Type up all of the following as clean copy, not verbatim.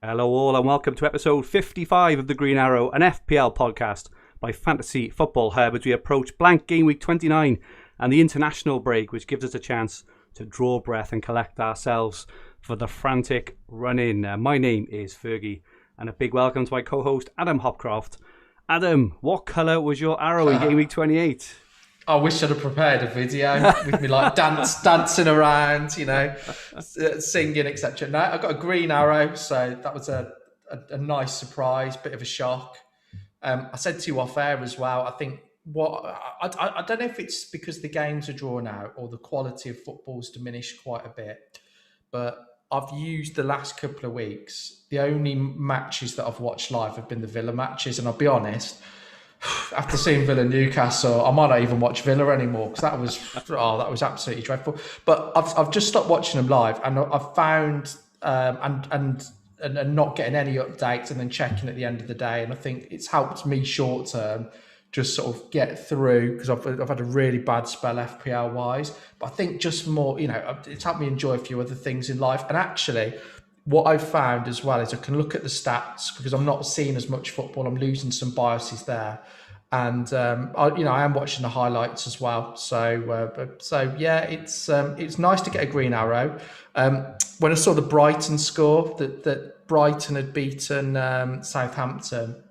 Hello all and welcome to episode 55 of The Green Arrow, an FPL podcast by Fantasy Football Hub as we approach blank game week 29 and the international break, which gives us a chance to draw breath and collect ourselves for the frantic run-in. My name is Fergie and a big welcome to my co-host Adam Hopcroft. Adam, what colour was your arrow in game week 28? I wish I'd have prepared a video with me like dancing around, singing, etc. No, I got a green arrow, so that was a nice surprise, bit of a shock. I said to you off air as well, I think I don't know if it's because the games are drawn out or the quality of football's diminished quite a bit, but I've used the last couple of weeks, the only matches that I've watched live have been the Villa matches, and I'll be honest, after seeing Villa Newcastle, I might not even watch Villa anymore because that was absolutely dreadful. But I've just stopped watching them live, and I've found and not getting any updates and then checking at the end of the day, and I think it's helped me short term just sort of get through because I've had a really bad spell FPL wise. But I think just more, it's helped me enjoy a few other things in life. And actually, what I've found as well is I can look at the stats because I'm not seeing as much football. I'm losing some biases there, and I am watching the highlights as well. So yeah, it's nice to get a green arrow. When I saw the Brighton score that Brighton had beaten Southampton,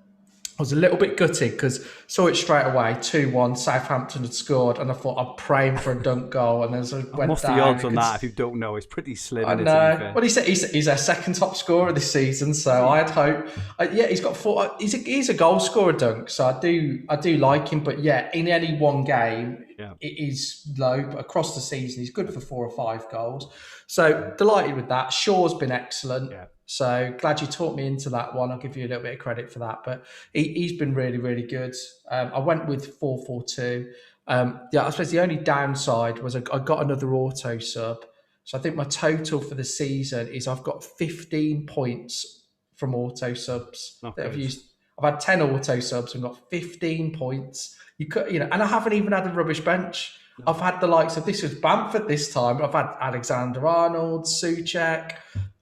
I was a little bit gutted because saw it straight away, 2-1, Southampton had scored, and I thought I'm praying for a dunk goal, and as I went down... What's the odds on that, if you don't know? It's pretty slim. I know. Well, he's our second top scorer this season, so I had hope. He's got 4... He's a goal scorer, Dunk, so I do like him, but yeah, in any one game, it is low, but across the season, he's good for 4 or 5 goals. So delighted with that. Shaw's been excellent. Yeah. So glad you talked me into that one. I'll give you a little bit of credit for that. But he's been really, really good. I went with 4-4-2. I suppose the only downside was I got another auto sub. So I think my total for the season is I've got 15 points from auto subs that I've used. I've had 10 auto subs and got 15 points. And I haven't even had a rubbish bench. No. I've had the likes of, this was Bamford this time. I've had Alexander-Arnold, Souček.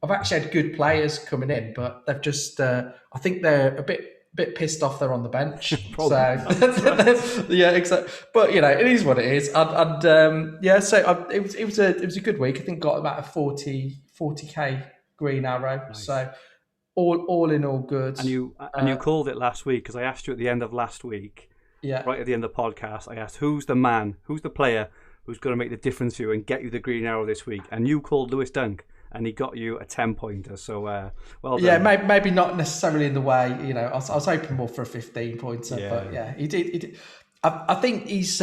I've actually had good players coming in, but they've just, I think they're a bit pissed off they're on the bench. So, yeah, exactly. But, it is what it is. It was a good week. I think got about a 40k green arrow. Nice. So all in all good. And you called it last week because I asked you at the end of last week, right at the end of the podcast, I asked, who's the player who's going to make the difference for you and get you the green arrow this week? And you called Lewis Dunk. And he got you a 10-pointer, so well done. Yeah, maybe not necessarily in the way, I was hoping more for a 15-pointer, but yeah, he did. I think he's,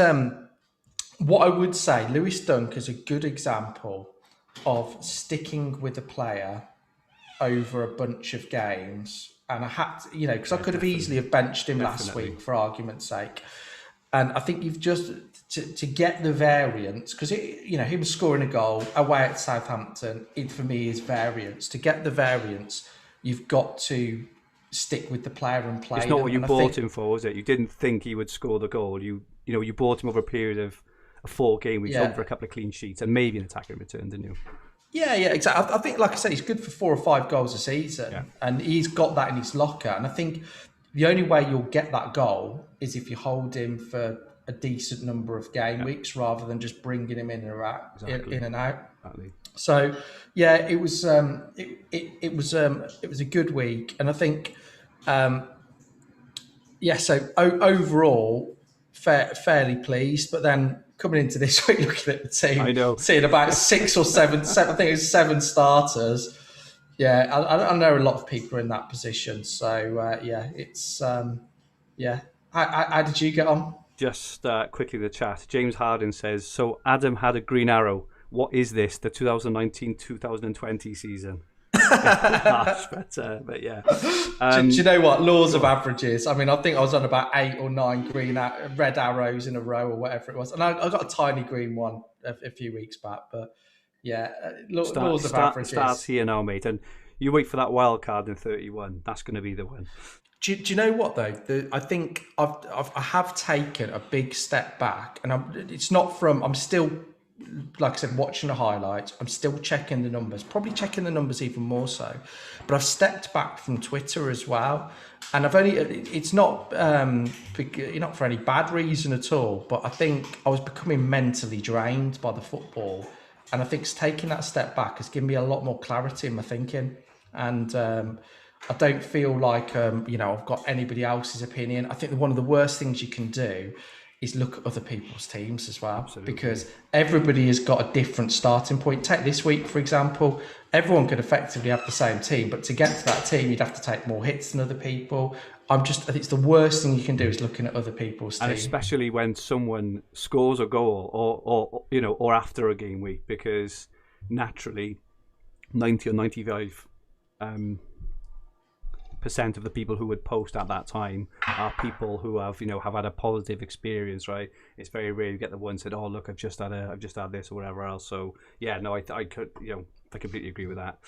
what I would say, Lewis Dunk is a good example of sticking with a player over a bunch of games. And I had to, because I could have easily have benched him last week for argument's sake. And I think you've just... To get the variance, because him scoring a goal away at Southampton, for me is variance. To get the variance, you've got to stick with the player and play. It's not what you bought him for, was it? You didn't think he would score the goal. You bought him over a period of a 4-game week, over a couple of clean sheets, and maybe an attacking return, didn't you? Yeah, exactly. I think, like I said, he's good for 4 or 5 goals a season, and he's got that in his locker. And I think the only way you'll get that goal is if you hold him for a decent number of game weeks rather than just bringing him in and out. Exactly. So yeah, it was a good week, and I think so overall fairly pleased. But then coming into this week, looking at the team, I know, seeing about 6 or 7, I think it was 7 starters. Yeah, I know a lot of people are in that position. So it's How did you get on? Just quickly the chat. James Harden says, so Adam had a green arrow. What is this? The 2019-2020 season? but yeah. Do you know what? Laws of averages. I mean, I think I was on about 8 or 9 red arrows in a row or whatever it was. And I got a tiny green one a few weeks back. But yeah, laws of averages. Starts here now, mate. And you wait for that wild card in 31. That's going to be the one. Do you know what though? I think I have taken a big step back, and it's not from. I'm still like I said, watching the highlights, I'm still checking the numbers, probably checking the numbers even more so. But I've stepped back from Twitter as well. And it's not for any bad reason at all, but I think I was becoming mentally drained by the football. And I think taking that step back has given me a lot more clarity in my thinking. And I don't feel like, I've got anybody else's opinion. I think one of the worst things you can do is look at other people's teams as well. Absolutely. Because everybody has got a different starting point. Take this week, for example, everyone could effectively have the same team, but to get to that team, you'd have to take more hits than other people. I think it's the worst thing you can do is looking at other people's teams. And especially when someone scores a goal or after a game week, because naturally 90 or 95 percent of the people who would post at that time are people who have had a positive experience, right? It's very rare you get the one said, "Oh, look, I've just had this" or whatever else. So yeah, no, I completely agree with that.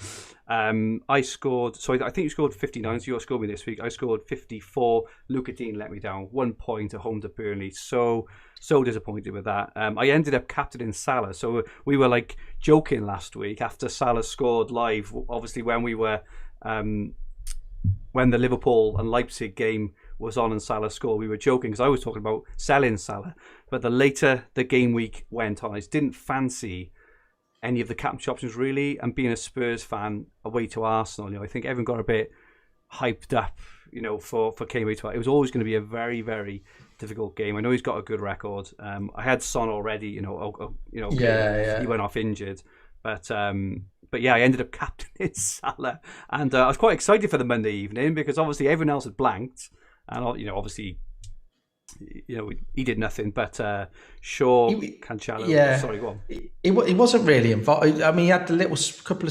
I scored, so I think you scored 59, so you scored me this week. I scored 54. Luca Dean let me down 1 point at home to Burnley. So disappointed with that. I ended up captaining Salah. So we were like joking last week after Salah scored live, obviously when we were when the Liverpool and Leipzig game was on and Salah scored, we were joking because I was talking about selling Salah. But the later the game week went on, I just didn't fancy any of the captaincy options really. And being a Spurs fan away to Arsenal, I think everyone got a bit hyped up, for Gameweek 12. It was always going to be a very, very difficult game. I know he's got a good record. I had Son already, he went off injured, but yeah, I ended up captaining Salah, and I was quite excited for the Monday evening because obviously everyone else had blanked, and obviously, he did nothing. But Shaw, Cancelo, sorry, go on. He wasn't really involved. I mean, he had the little couple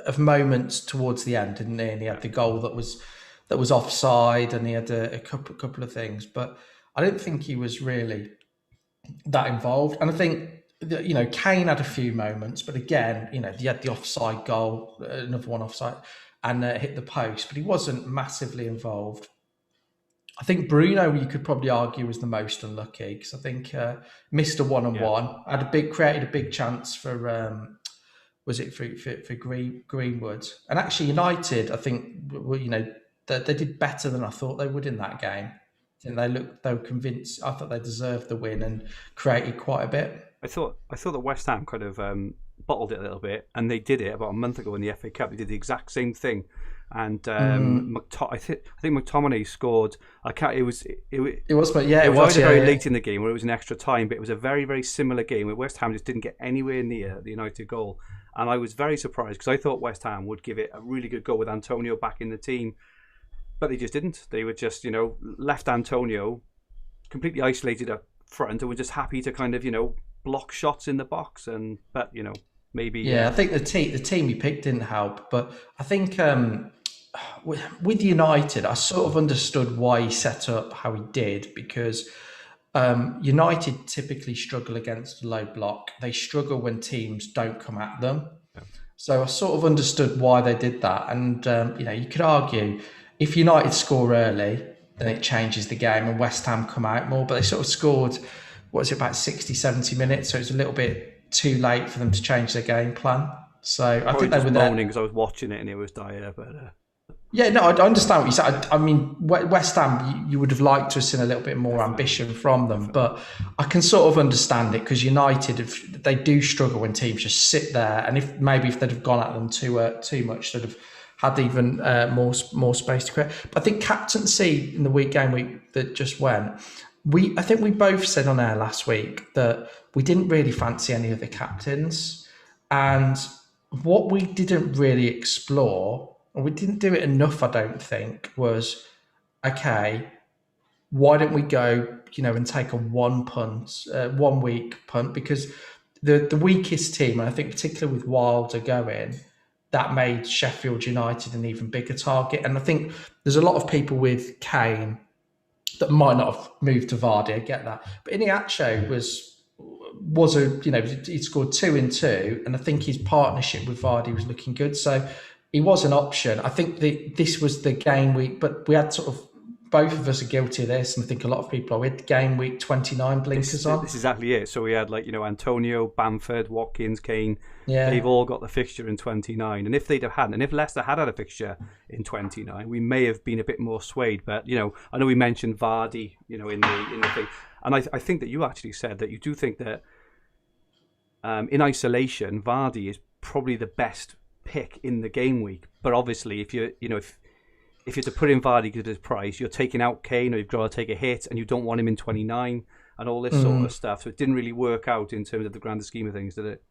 of moments towards the end, didn't he? And he had the goal that was offside, and he had a couple of things, but I didn't think he was really that involved. And I think, Kane had a few moments, but again, he had the offside goal, another one offside, and hit the post, but he wasn't massively involved. I think Bruno, you could probably argue, was the most unlucky because I think missed a one-on-one, created a big chance for for Greenwood, and actually United, I think, they did better than I thought they would in that game. I think they were convinced. I thought they deserved the win and created quite a bit. I thought that West Ham kind of bottled it a little bit, and they did it about a month ago in the FA Cup. They did the exact same thing, and I think McTominay scored. It was either very late in the game or it was in extra time, but it was a very, very similar game where West Ham just didn't get anywhere near the United goal, and I was very surprised because I thought West Ham would give it a really good go with Antonio back in the team, but they just didn't. They were just left Antonio completely isolated up front and were just happy to kind of block shots in the box, but maybe. Yeah, I think the team he picked didn't help, but I think with United, I sort of understood why he set up how he did, because United typically struggle against the low block. They struggle when teams don't come at them. Yeah. So I sort of understood why they did that, and you could argue if United score early, then it changes the game, and West Ham come out more. But they sort of scored, about 60, 70 minutes, so it's a little bit too late for them to change their game plan. So I think they were moaning because I was watching it and it was dire. But yeah, no, I understand what you said. I mean, West Ham, you would have liked to have seen a little bit more ambition from them, but I can sort of understand it because United, they do struggle when teams just sit there, and if they'd have gone at them too much, they'd have had even more space to create. But I think captaincy in the game week that just went. I think we both said on air last week that we didn't really fancy any of the captains. And what we didn't really explore, and we didn't do it enough, I don't think, was, okay, why don't we go, and take a 1 week punt? Because the weakest team, and I think particularly with Wilder going, that made Sheffield United an even bigger target. And I think there's a lot of people with Kane that might not have moved to Vardy. I get that, but Iniacho he scored 2 in 2, and I think his partnership with Vardy was looking good, so he was an option. I think this was the game week, but we had sort of both of us are guilty of this, and I think a lot of people are. With game week 29 blinkers on. This is exactly it. So we had Antonio, Bamford, Watkins, Kane. Yeah. They've all got the fixture in 29. And if they'd have had, and if Leicester had a fixture in 29, we may have been a bit more swayed. But I know we mentioned Vardy, in the thing, and I think that you actually said that you do think that in isolation, Vardy is probably the best pick in the game week. But obviously, if you're to put in Vardy because of his price, you're taking out Kane, or you've got to take a hit, and you don't want him in 29, and all this sort of stuff. So it didn't really work out in terms of the grander scheme of things, did it?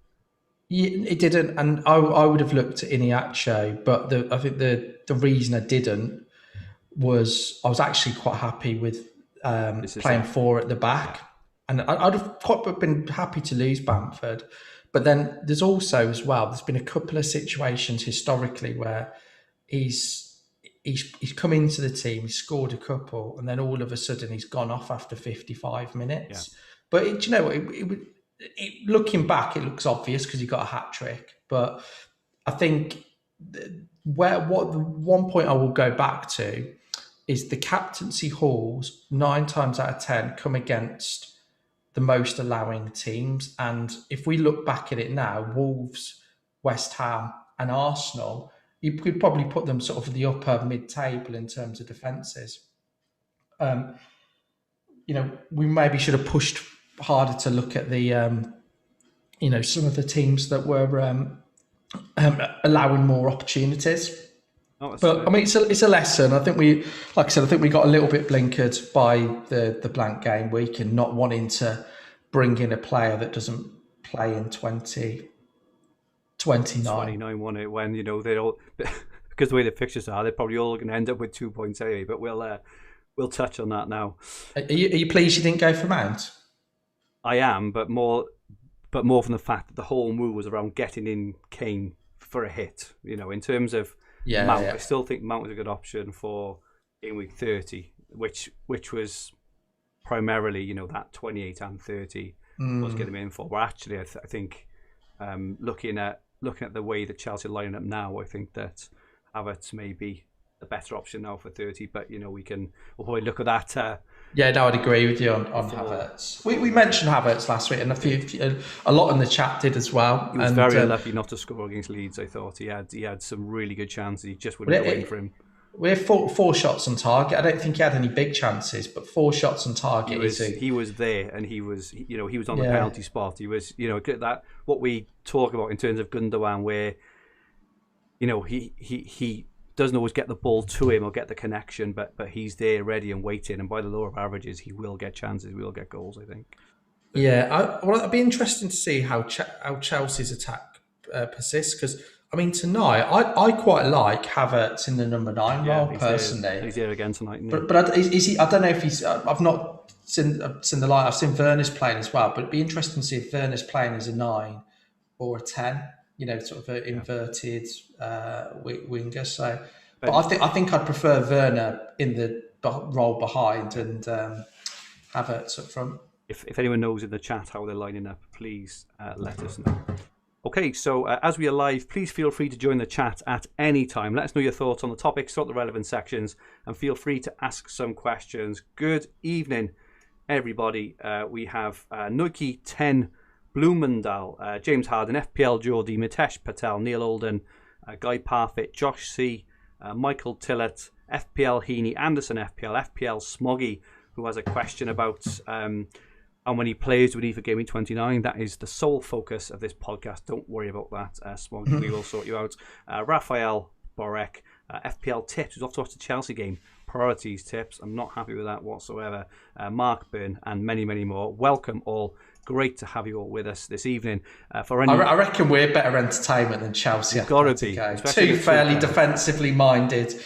Yeah, it didn't, and I would have looked at Iniacho, but I think the reason I didn't was I was actually quite happy with playing 4 at the back, and I'd have quite been happy to lose Bamford. But then there's also as well, there's been a couple of situations historically where he's come into the team, he's scored a couple, and then all of a sudden he's gone off after 55 minutes. Yeah. But looking back, it looks obvious because he got a hat trick. But I think the one point I will go back to is the captaincy hauls 9 times out of 10 come against the most allowing teams. And if we look back at it now, Wolves, West Ham and Arsenal, you could probably put them sort of the upper mid-table in terms of defences. We maybe should have pushed harder to look at the, some of the teams that were allowing more opportunities. But I mean, it's a lesson. I think we got a little bit blinkered by the blank game week and not wanting to bring in a player that doesn't play in 29, wasn't it? When they're all because the way the fixtures are, they're probably all going to end up with 2 points anyway. But we'll touch on that now. Are you pleased you didn't go for Mount? I am, but more from the fact that the whole move was around getting in Kane for a hit. In terms of Mount, I still think Mount was a good option for in week 30, which was primarily that 28 and 30 was getting him in for. But actually, I think looking at the way that Chelsea are lining up now, I think that Havertz may be the better option now for 30. But we'll probably look at that. I'd agree with you on Havertz. We mentioned Havertz last week, and a lot in the chat did as well. He was very unlucky not to score against Leeds. I thought he had some really good chances. He just wouldn't go in for him. We have four shots on target. I don't think he had any big chances, but 4 shots on target. He was there, and he was on the penalty spot. He was that what we talk about in terms of Gundogan, where he doesn't always get the ball to him or get the connection, but he's there ready and waiting, and by the law of averages he will get chances, he will get goals, I think. It'd be interesting to see how Chelsea's attack persists, because I mean tonight I quite like Havertz in the number 9 role personally. He's here again tonight, but is he? I don't know if he's. I've not seen the light. I've seen Werner's playing as well, but it'd be interesting to see if Werner's playing as a 9 or a 10. Sort of an inverted winger. So, but I think I'd prefer Werner in the role behind and Havertz up front. If anyone knows in the chat how they're lining up, please let us know. Okay, so as we are live, please feel free to join the chat at any time. Let us know your thoughts on the topics throughout the relevant sections, and feel free to ask some questions. Good evening, everybody. We have Nuki 10. Blumendal, James Harden, FPL Geordie, Mitesh Patel, Neil Olden, Guy Parfit, Josh C, Michael Tillett, FPL Heaney, Anderson FPL Smoggy, who has a question about how many players do we need for Gaming 29. That is the sole focus of this podcast. Don't worry about that, Smoggy. We will sort you out. Raphael Borek, FPL Tips, who's off to watch the Chelsea game. Priorities tips. I'm not happy with that whatsoever. Mark Byrne, and many, many more. Welcome all. Great to have you all with us this evening. I reckon we're better entertainment than Chelsea. You've got to be. Two fairly defensively minded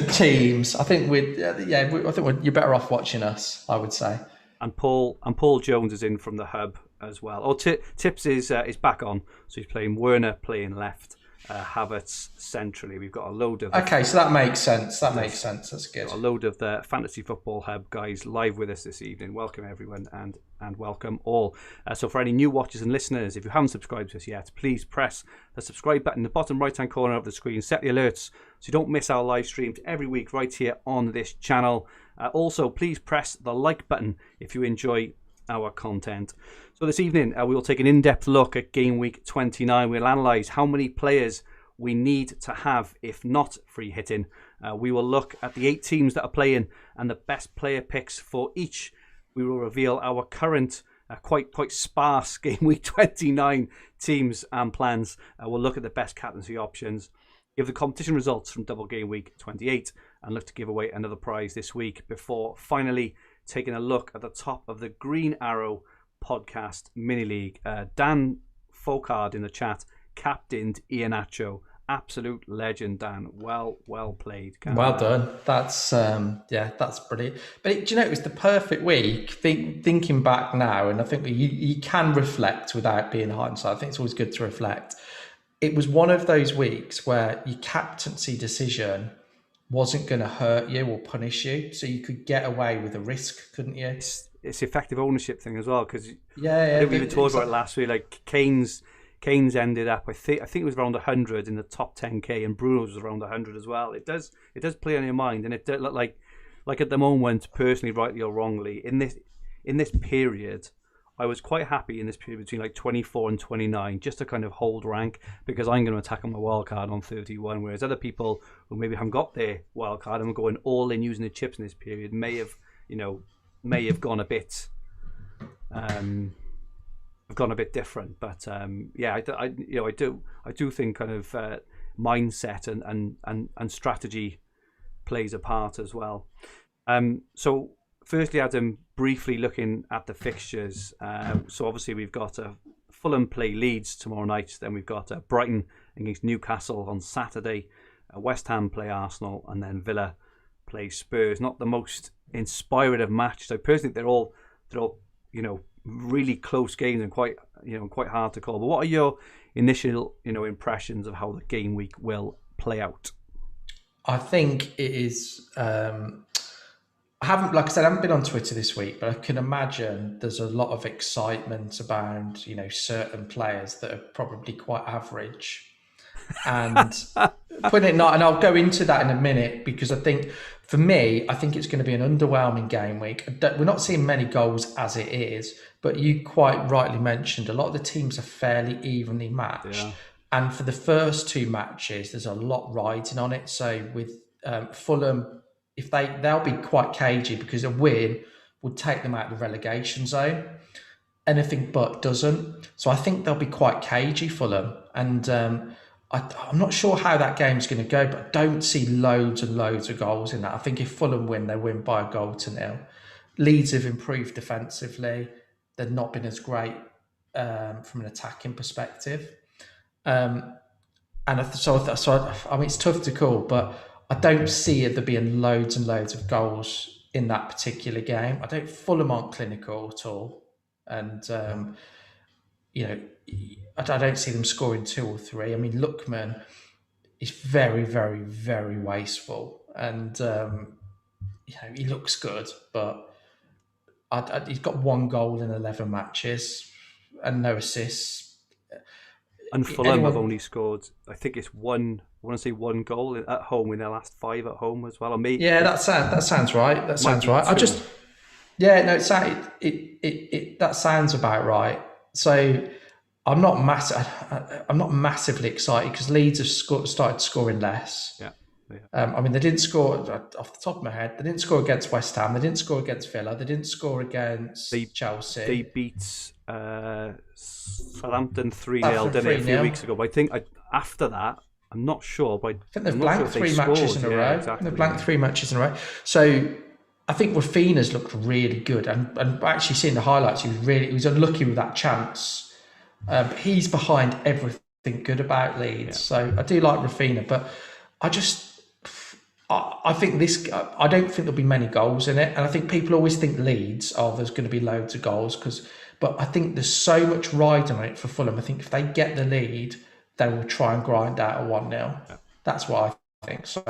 teams. I think you're better off watching us, I would say. And Paul Jones is in from the hub as well. Tips is back on, so he's playing Werner playing left, Havertz centrally. We've got a load of... Okay, so that makes sense. Makes sense. That's good. A load of the Fantasy Football Hub guys live with us this evening. Welcome everyone and welcome all. So for any new watchers and listeners, if you haven't subscribed to us yet, please press the subscribe button in the bottom right hand corner of the screen. Set the alerts so you don't miss our live streams every week right here on this channel. Also, please press the like button if you enjoy our content. So this evening we will take an in-depth look at game week 29. We'll analyse how many players we need to have if not free hitting. We will look at the 8 teams that are playing and the best player picks for each. We will reveal our current quite sparse game week 29 teams and plans. We'll look at the best captaincy options, give the competition results from double game week 28 and look to give away another prize this week before finally taking a look at the top of the Green Arrow podcast mini league. Dan Focard in the chat captained Iheanacho. Absolute legend, Dan. Well played. Well done. That's that's brilliant. But do you know, it was the perfect week. Thinking back now, and I think you can reflect without being hindsight. I think it's always good to reflect. It was one of those weeks where your captaincy decision wasn't going to hurt you or punish you, so you could get away with a risk, couldn't you? It's effective ownership thing as well, because I think we even talked about it last week. Like Kane's ended up, I think it was around 100 in the top 10k, and Bruno's was around 100 as well. It does play on your mind, and it does look like at the moment, personally, rightly or wrongly, in this period, I was quite happy in this period between like 24 and 29 just to kind of hold rank, because I'm going to attack on my wild card on 31, whereas other people who maybe haven't got their wild card and are going all in using the chips in this period may have gone a bit different. But I do think kind of mindset and strategy plays a part as well. So firstly, Adam, briefly looking at the fixtures. So obviously we've got Fulham play Leeds tomorrow night. Then we've got Brighton against Newcastle on Saturday. West Ham play Arsenal, and then Villa play Spurs. Not the most inspirative match. So personally, they're all really close games and quite hard to call. But what are your initial impressions of how the game week will play out? I think it is. I haven't been on Twitter this week, but I can imagine there's a lot of excitement about certain players that are probably quite average. And and I'll go into that in a minute, because I think for me, I think it's going to be an underwhelming game week. We're not seeing many goals as it is, but you quite rightly mentioned a lot of the teams are fairly evenly matched. Yeah. And for the first 2 matches, there's a lot riding on it. So with Fulham, if they'll be quite cagey, because a win would take them out of the relegation zone. Anything but doesn't. So I think they'll be quite cagey, Fulham. And I'm not sure how that game's going to go, but I don't see loads and loads of goals in that. I think if Fulham win, they win by 1-0. Leeds have improved defensively. They've not been as great from an attacking perspective. So it's tough to call, but I don't see there being loads and loads of goals in that particular game. Fulham aren't clinical at all. And, I don't see them scoring 2 or 3. I mean, Lookman is very, very, very wasteful. And, he looks good, but he's got 1 goal in 11 matches and no assists. And Fulham have only scored, I think it's 1 goal at home in their last 5 at home as well. That sounds right. That sounds right. That sounds about right. So I'm not massively excited, because Leeds have started scoring less. Yeah. They didn't score, off the top of my head, they didn't score against West Ham, they didn't score against Villa, they didn't score against Chelsea. They beat Southampton 3-0, didn't they, a few weeks ago? But I think after that, I'm not sure. But I think they've blanked 3 matches in a row. Exactly. They've blanked 3 matches in a row. So I think Rafinha's looked really good, and actually seeing the highlights, he was unlucky with that chance. But he's behind everything good about Leeds. Yeah. So I do like Rafinha, but I think I don't think there'll be many goals in it. And I think people always think Leeds, there's going to be loads of goals, but I think there's so much riding on it for Fulham. I think if they get the lead, they will try and grind out a 1-0. Yeah. That's what I think. So,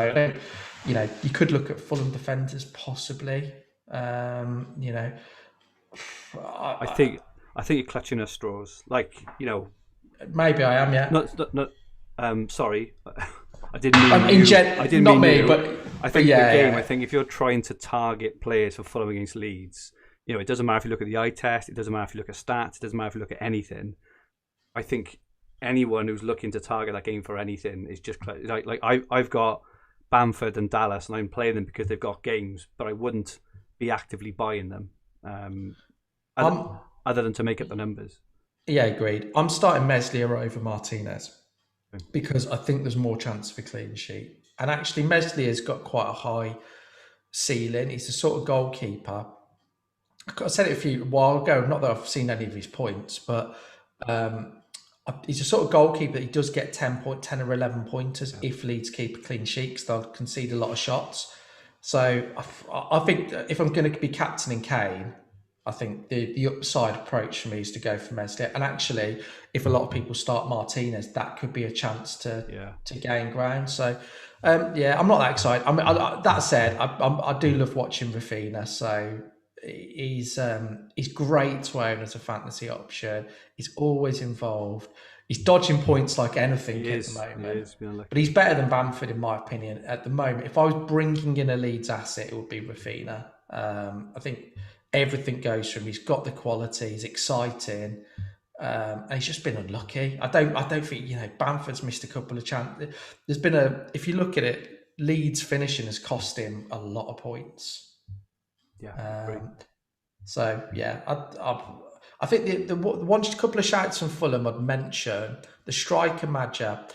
you could look at Fulham defenders possibly. I think you're clutching at straws. Maybe I am, yeah. Not. Sorry, I didn't mean you. I didn't not mean me, you. but I think yeah, the game. yeah. I think if you're trying to target players for Fulham against Leeds, it doesn't matter if you look at the eye test. It doesn't matter if you look at stats. It doesn't matter if you look at anything. I think anyone who's looking to target that game for anything is just I've got Bamford and Dallas, and I'm playing them because they've got games, but I wouldn't be actively buying them other than to make up the numbers. Yeah, agreed. I'm starting Meslier over Martinez because I think there's more chance of a clean sheet. And actually, Meslier's got quite a high ceiling. He's the sort of goalkeeper. I said it a while ago, not that I've seen any of his points, but he's a sort of goalkeeper that he does get 10 or 11 pointers if Leeds keep a clean sheet because they'll concede a lot of shots. So I think if I'm going to be captaining Kane, I think the upside approach for me is to go for Meslier. And actually, if a lot of people start Martinez, that could be a chance to gain ground. So, I'm not that excited. That said, I do love watching Rafinha. So he's great to own as a fantasy option. He's always involved. He's dodging points like anything at the moment. But he's better than Bamford, in my opinion, at the moment. If I was bringing in a Leeds asset, it would be Rafinha. I think everything goes from him. He's got the quality. He's exciting, and he's just been unlucky. I don't think Bamford's missed a couple of chances. There's been if you look at it, Leeds finishing has cost him a lot of points. Yeah. So yeah, I think the one just a couple of shouts from Fulham I'd mention the striker Madja.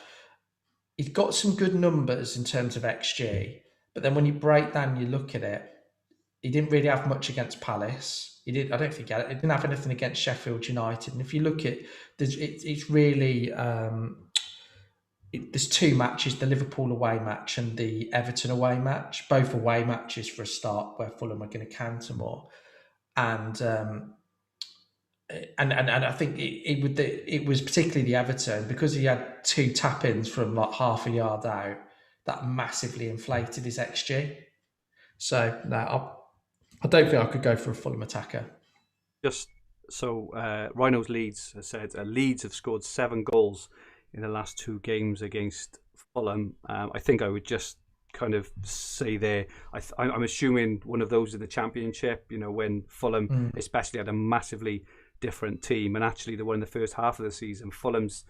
He's got some good numbers in terms of XG, but then when you break down, you look at it. He didn't really have much against Palace. He didn't have anything against Sheffield United. And if you look at, it's really there's two matches: the Liverpool away match and the Everton away match. Both away matches for a start, where Fulham are going to counter more. And I think it was particularly the Everton because he had two tap-ins from like half a yard out that massively inflated his XG. So no, I don't think I could go for a Fulham attacker. Just so Rhinos Leeds has said Leeds have scored 7 goals in the last 2 games against Fulham. I think I would just kind of say there. I'm assuming one of those in the Championship. When Fulham, especially, had a massively different team, and actually they were in the first half of the season. Fulham's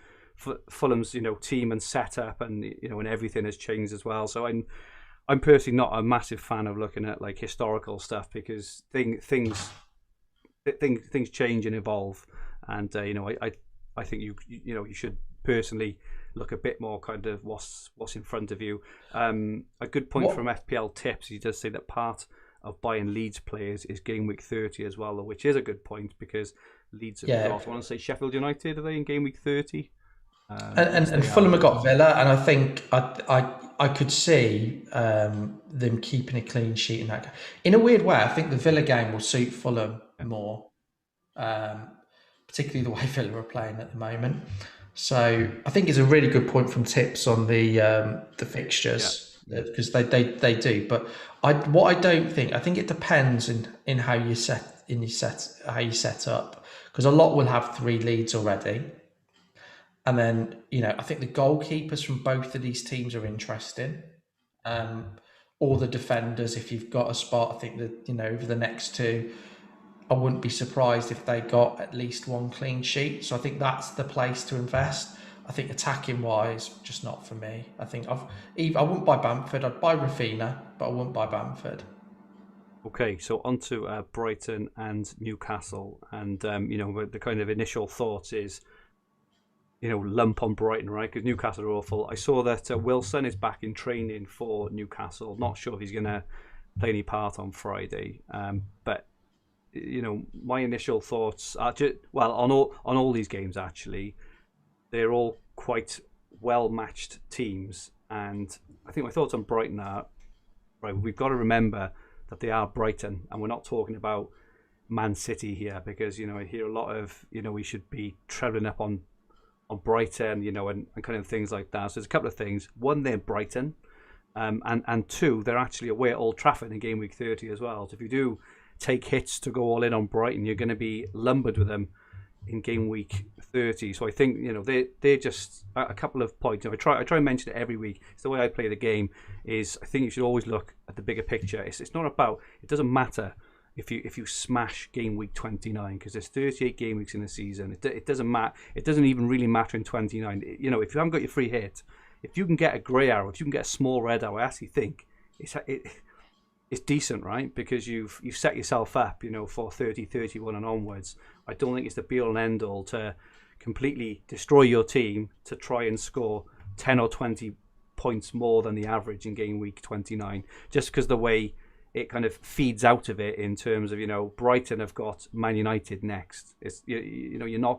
team and setup and and everything has changed as well. So I'm personally not a massive fan of looking at like historical stuff because things change and evolve, and I think you should personally look a bit more kind of what's in front of you. A good point from FPL Tips. He does say that part of buying Leeds players is Gameweek 30 as well, which is a good point because Leeds have got, I want to say Sheffield United, are they in Gameweek 30? And Fulham have got Villa, and I think I could see them keeping a clean sheet in that. In a weird way, I think the Villa game will suit Fulham more, particularly the way Villa are playing at the moment. So I think it's a really good point from Tips on the fixtures because they do. But what I don't think, I think it depends in how you set up because a lot will have 3 leads already. And then, I think the goalkeepers from both of these teams are interesting. Or the defenders, if you've got a spot, I think that, over the next 2, I wouldn't be surprised if they got at least 1 clean sheet. So I think that's the place to invest. I think attacking wise, just not for me. I think I wouldn't buy Bamford. I'd buy Rafinha, but I wouldn't buy Bamford. Okay, so on to Brighton and Newcastle. And, the kind of initial thoughts is, lump on Brighton, right? Because Newcastle are awful. I saw that Wilson is back in training for Newcastle. Not sure if he's going to play any part on Friday. But, my initial thoughts are on all these games, actually, they're all quite well-matched teams. And I think my thoughts on Brighton are, right, we've got to remember that they are Brighton. And we're not talking about Man City here because, I hear a lot of, we should be travelling up on Brighton, and kind of things like that. So there's a couple of things. One, they're Brighton, and two, they're actually away at Old Trafford in game week 30 as well. So if you do take hits to go all in on Brighton, you're going to be lumbered with them in game week 30. So I think they're just a couple of points. I try and mention it every week. It's the way I play the game. Is I think you should always look at the bigger picture. It's not about. It doesn't matter if you smash game week 29 because there's 38 game weeks in the season. It doesn't matter. It doesn't even really matter in 29. If you haven't got your free hit, if you can get a grey arrow, if you can get a small red arrow, I actually think it's decent, right? Because you've set yourself up, for 30, 31 and onwards. I don't think it's the be all and end all to completely destroy your team to try and score 10 or 20 points more than the average in game week 29, just because the way it kind of feeds out of it in terms of, Brighton have got Man United next. It's you're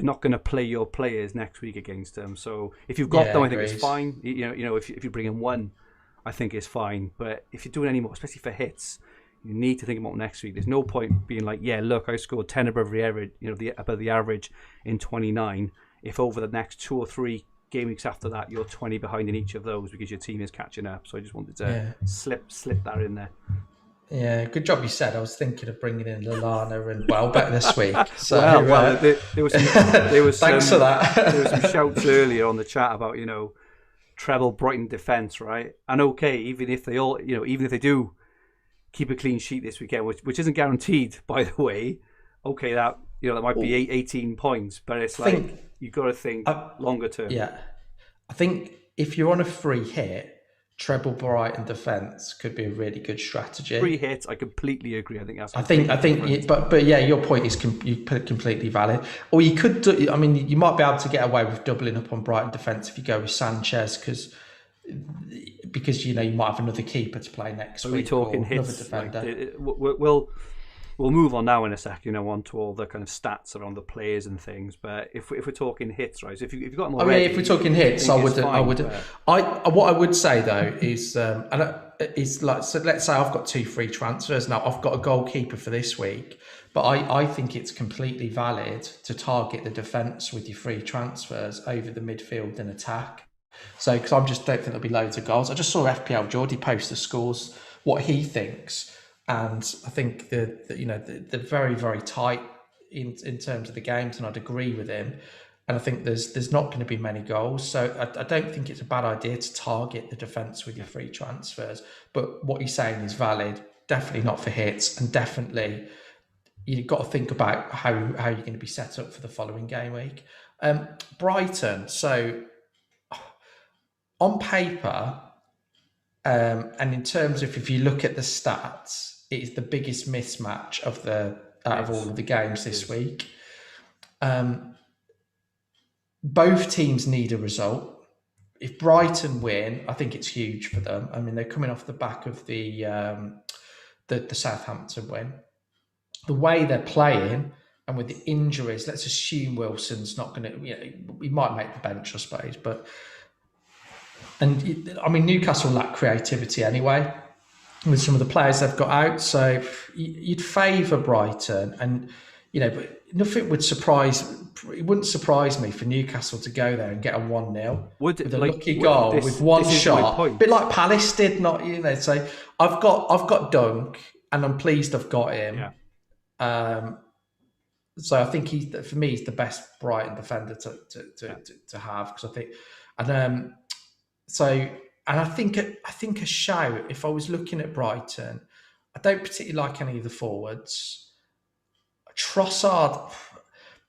not going to play your players next week against them. So if you've got them, I think it's fine. If you bring in one, I think it's fine. But if you're doing any more, especially for hits, you need to think about next week. There's no point being like, yeah, look, I scored 10 above the average, above the average in 29. If over the next 2 or 3 game weeks after that, you're 20 behind in each of those because your team is catching up. So I just wanted to slip that in there. Yeah, good job you said. I was thinking of bringing in Lallana and Welbeck this week. So, there was thanks for that. There was some shouts earlier on the chat about treble Brighton defence, right? And okay, even if they do keep a clean sheet this weekend, which isn't guaranteed, by the way. Okay, that might be 18 points, but it's you've got to think longer term. Yeah, I think if you're on a free hit, treble Brighton defence could be a really good strategy. Free hit, I completely agree. I think that's. But yeah, your point is completely valid. Or you could do. I mean, you might be able to get away with doubling up on Brighton defence if you go with Sanchez because you might have another keeper to play next week. Are we talking hits? Another defender. We'll move on now in a second, on to all the kind of stats around the players and things. But if we're talking hits, right? So if you've got them already, if we're talking hits, I would. What I would say though is, so let's say I've got 2 free transfers now. I've got a goalkeeper for this week, but I think it's completely valid to target the defence with your free transfers over the midfield and attack. So because I just don't think there'll be loads of goals. I just saw FPL Geordie post the scores, what he thinks. And I think they're very, very tight in terms of the games, and I'd agree with him. And I think there's not going to be many goals, so I don't think it's a bad idea to target the defence with your free transfers. But what he's saying is valid. Definitely not for hits, and definitely you've got to think about how you're going to be set up for the following game week. Brighton. So on paper, and in terms of if you look at the stats, it is the biggest mismatch of all of the games this week. Both teams need a result. If Brighton win, I think it's huge for them. I mean, they're coming off the back of the Southampton win. The way they're playing and with the injuries, let's assume Wilson's not going to. He might make the bench, I suppose, but. And I mean, Newcastle lack creativity anyway with some of the players they've got out. So you'd favour Brighton, and but nothing would it wouldn't surprise me for Newcastle to go there and get a 1-0 with a lucky goal with one shot, a bit like Palace did. So I've got Dunk, and I'm pleased I've got him. Yeah. So I think for me he's the best Brighton defender to have, because I think and I think a shout, if I was looking at Brighton, I don't particularly like any of the forwards. Trossard,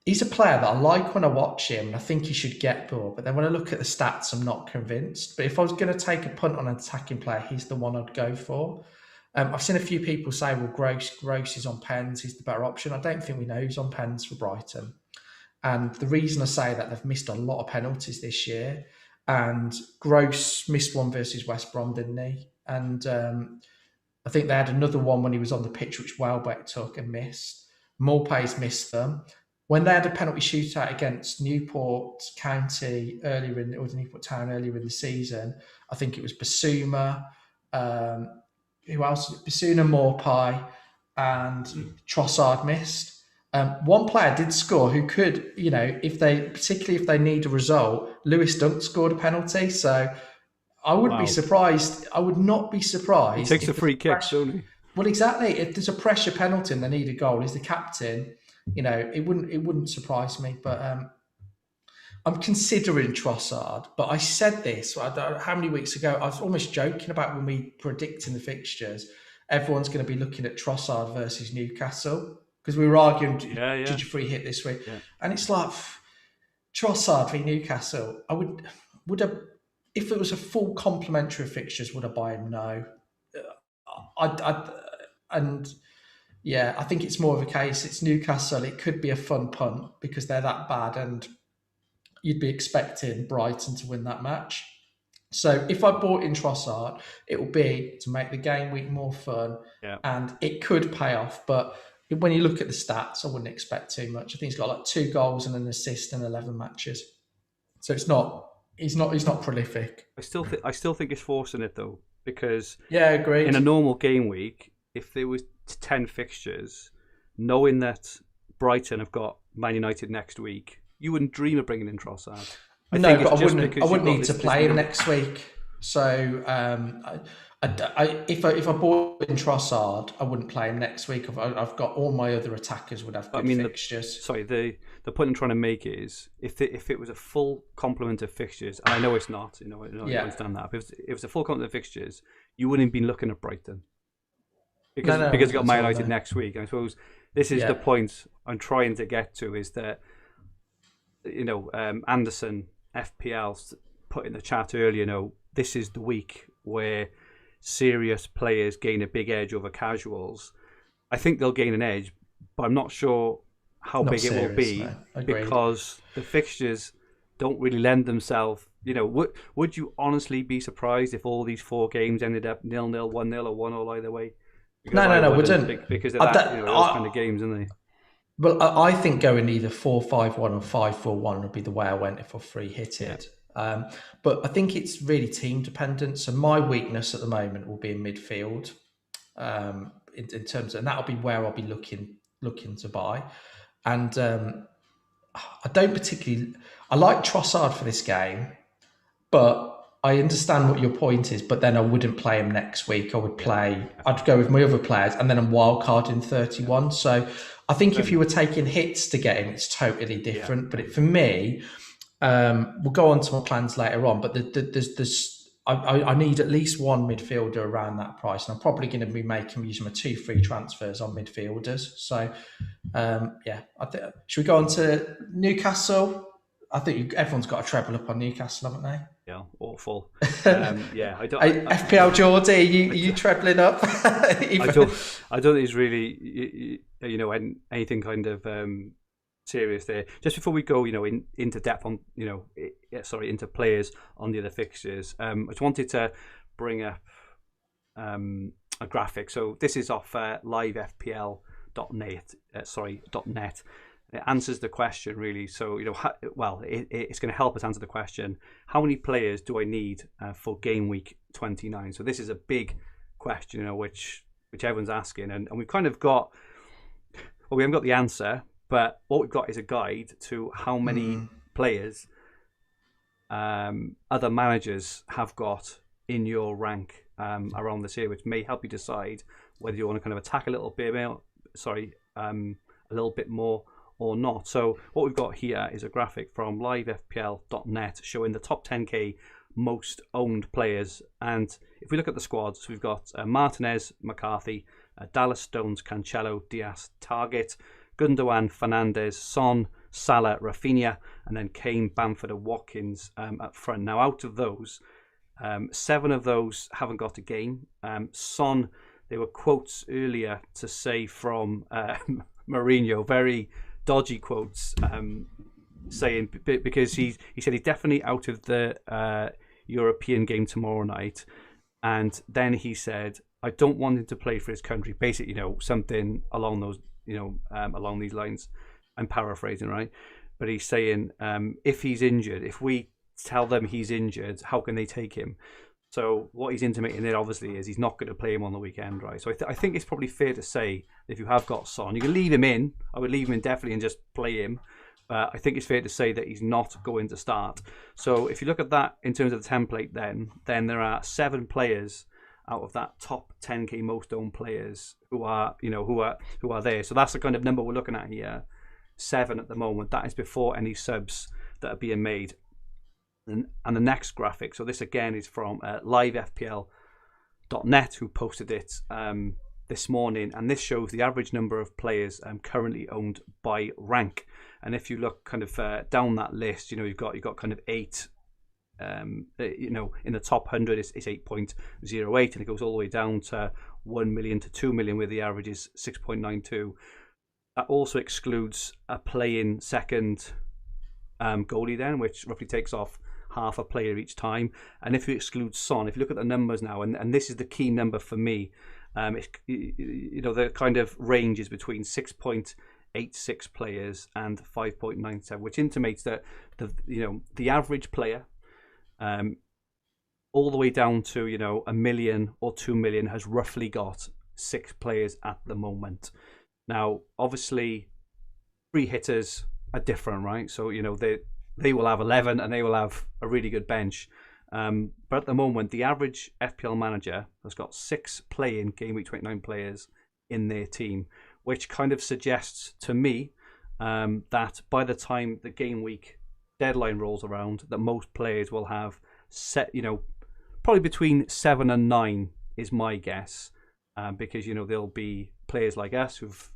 he's a player that I like when I watch him, and I think he should get more. But then when I look at the stats, I'm not convinced. But if I was going to take a punt on an attacking player, he's the one I'd go for. I've seen a few people say, well, Gross is on pens, he's the better option. I don't think we know who's on pens for Brighton. And the reason I say that, they've missed a lot of penalties this year. And Gross missed one versus West Brom, didn't he? And I think they had another one when he was on the pitch, which Welbeck took and missed. Maupay's missed them. When they had a penalty shootout against Newport County Newport Town earlier in the season, I think it was Basuma, who else? Basuma, Maupay, and Trossard missed. One player did score who could, particularly if they need a result, Lewis Dunk scored a penalty. So I wouldn't be surprised. I would not be surprised. He takes the free kicks, don't he? Well, exactly. If there's a pressure penalty and they need a goal, he's the captain. It wouldn't surprise me. But I'm considering Trossard. But I said this, I don't know how many weeks ago, I was almost joking about when we predicting the fixtures, everyone's going to be looking at Trossard versus Newcastle. Because we were arguing, did you free hit this week? Yeah. And it's like, Trossard v Newcastle. I would have, if it was a full complementary of fixtures, would I buy him? No. I think it's more of a case, it's Newcastle, it could be a fun punt because they're that bad and you'd be expecting Brighton to win that match. So if I bought in Trossard, it will be to make the game week more fun and it could pay off, but when you look at the stats, I wouldn't expect too much. I think he's got like 2 goals and an assist in 11 matches. So he's not prolific. I still think he's forcing it though, because agreed. In a normal game week, if there was 10 fixtures, knowing that Brighton have got Man United next week, you wouldn't dream of bringing in Trossard. I wouldn't need to play him next week. So if I bought in Trossard, I wouldn't play him next week. I've got all my other attackers would have good fixtures. The point I'm trying to make is if it was a full complement of fixtures, and I know it's not, I understand that. But if it was a full complement of fixtures, you wouldn't have been looking at Brighton because you've got Man United next week. And I suppose this is the point I'm trying to get to, is that Anderson FPL put in the chat earlier. This is the week where serious players gain a big edge over casuals. I think they'll gain an edge, but I'm not sure how big it will be because the fixtures don't really lend themselves. Would you honestly be surprised if all these 4 games ended up 0-0, 1-0, or 1-1 either way? No, wouldn't. Because of that, those kind of games, aren't they? Well, I think going either 4-5-1 or 5-4-1 would be the way I went if I free hit it. But I think it's really team dependent. So my weakness at the moment will be in midfield, in terms of, and that'll be where I'll be looking to buy. And I don't particularly, I like Trossard for this game, but I understand what your point is. But then I wouldn't play him next week. I'd go with my other players, and then I'm wildcarding 31. So I think if you were taking hits to get him, it's totally different. But for me, we'll go on to my plans later on, but I need at least one midfielder around that price, and I'm probably going to be using my 2 free transfers on midfielders. So, should we go on to Newcastle? I think everyone's got a treble up on Newcastle, haven't they? Yeah, awful. I don't. FPL Geordie, are you trebling up? I don't think it's really, anything kind of serious there. Just before we go, into depth on, into players on the other fixtures. I just wanted to bring up a graphic. So this is off livefpl.net. .net. It answers the question really. So it's going to help us answer the question: how many players do I need for game week 29? So this is a big question, which everyone's asking, and we've kind of got. Well, we haven't got the answer, but what we've got is a guide to how many players other managers have got in your rank around this year, which may help you decide whether you want to kind of attack a little bit more or not. So what we've got here is a graphic from livefpl.net showing the top 10k most owned players. And if we look at the squads, we've got Martinez, McCarthy, Dallas, Stones, Cancelo, Diaz, Target, Gundogan, Fernandes, Son, Salah, Rafinha, and then Kane, Bamford and Watkins up front. Now, out of those, 7 of those haven't got a game. Son, there were quotes earlier to say from Mourinho, very dodgy quotes, saying, because he said he's definitely out of the European game tomorrow night. And then he said, I don't want him to play for his country. Basically, something along those, along these lines. I'm paraphrasing, right? But he's saying, if he's injured, if we tell them he's injured, how can they take him? So what he's intimating there obviously is he's not going to play him on the weekend, right? So I think it's probably fair to say if you have got Son, you can leave him in. I would leave him in definitely and just play him. I think it's fair to say that he's not going to start. So if you look at that in terms of the template, then there are 7 players out of that top 10k most owned players who are there. So that's the kind of number we're looking at here. 7 at the moment. That is before any subs that are being made. And the next graphic, so this again is from livefpl.net, who posted it this morning, and this shows the average number of players currently owned by rank. And if you look kind of down that list, you've got kind of 8. In the top 100 it's 8.08, and it goes all the way down to 1 million to 2 million, where the average is 6.92. That also excludes a play-in second goalie, then, which roughly takes off half a player each time. And if you exclude Son, if you look at the numbers now, and this is the key number for me, the kind of range is between 6.86 players and 5.97, which intimates that the average player, all the way down to 1 million or 2 million, has roughly got 6 players at the moment. Now, obviously, free hitters are different, right? So they will have 11 and they will have a really good bench. But at the moment, the average FPL manager has got 6 playing Game Week 29 players in their team, which kind of suggests to me that by the time the Game Week deadline rolls around, that most players will have set, probably between 7 and 9 is my guess, because there'll be players like us who've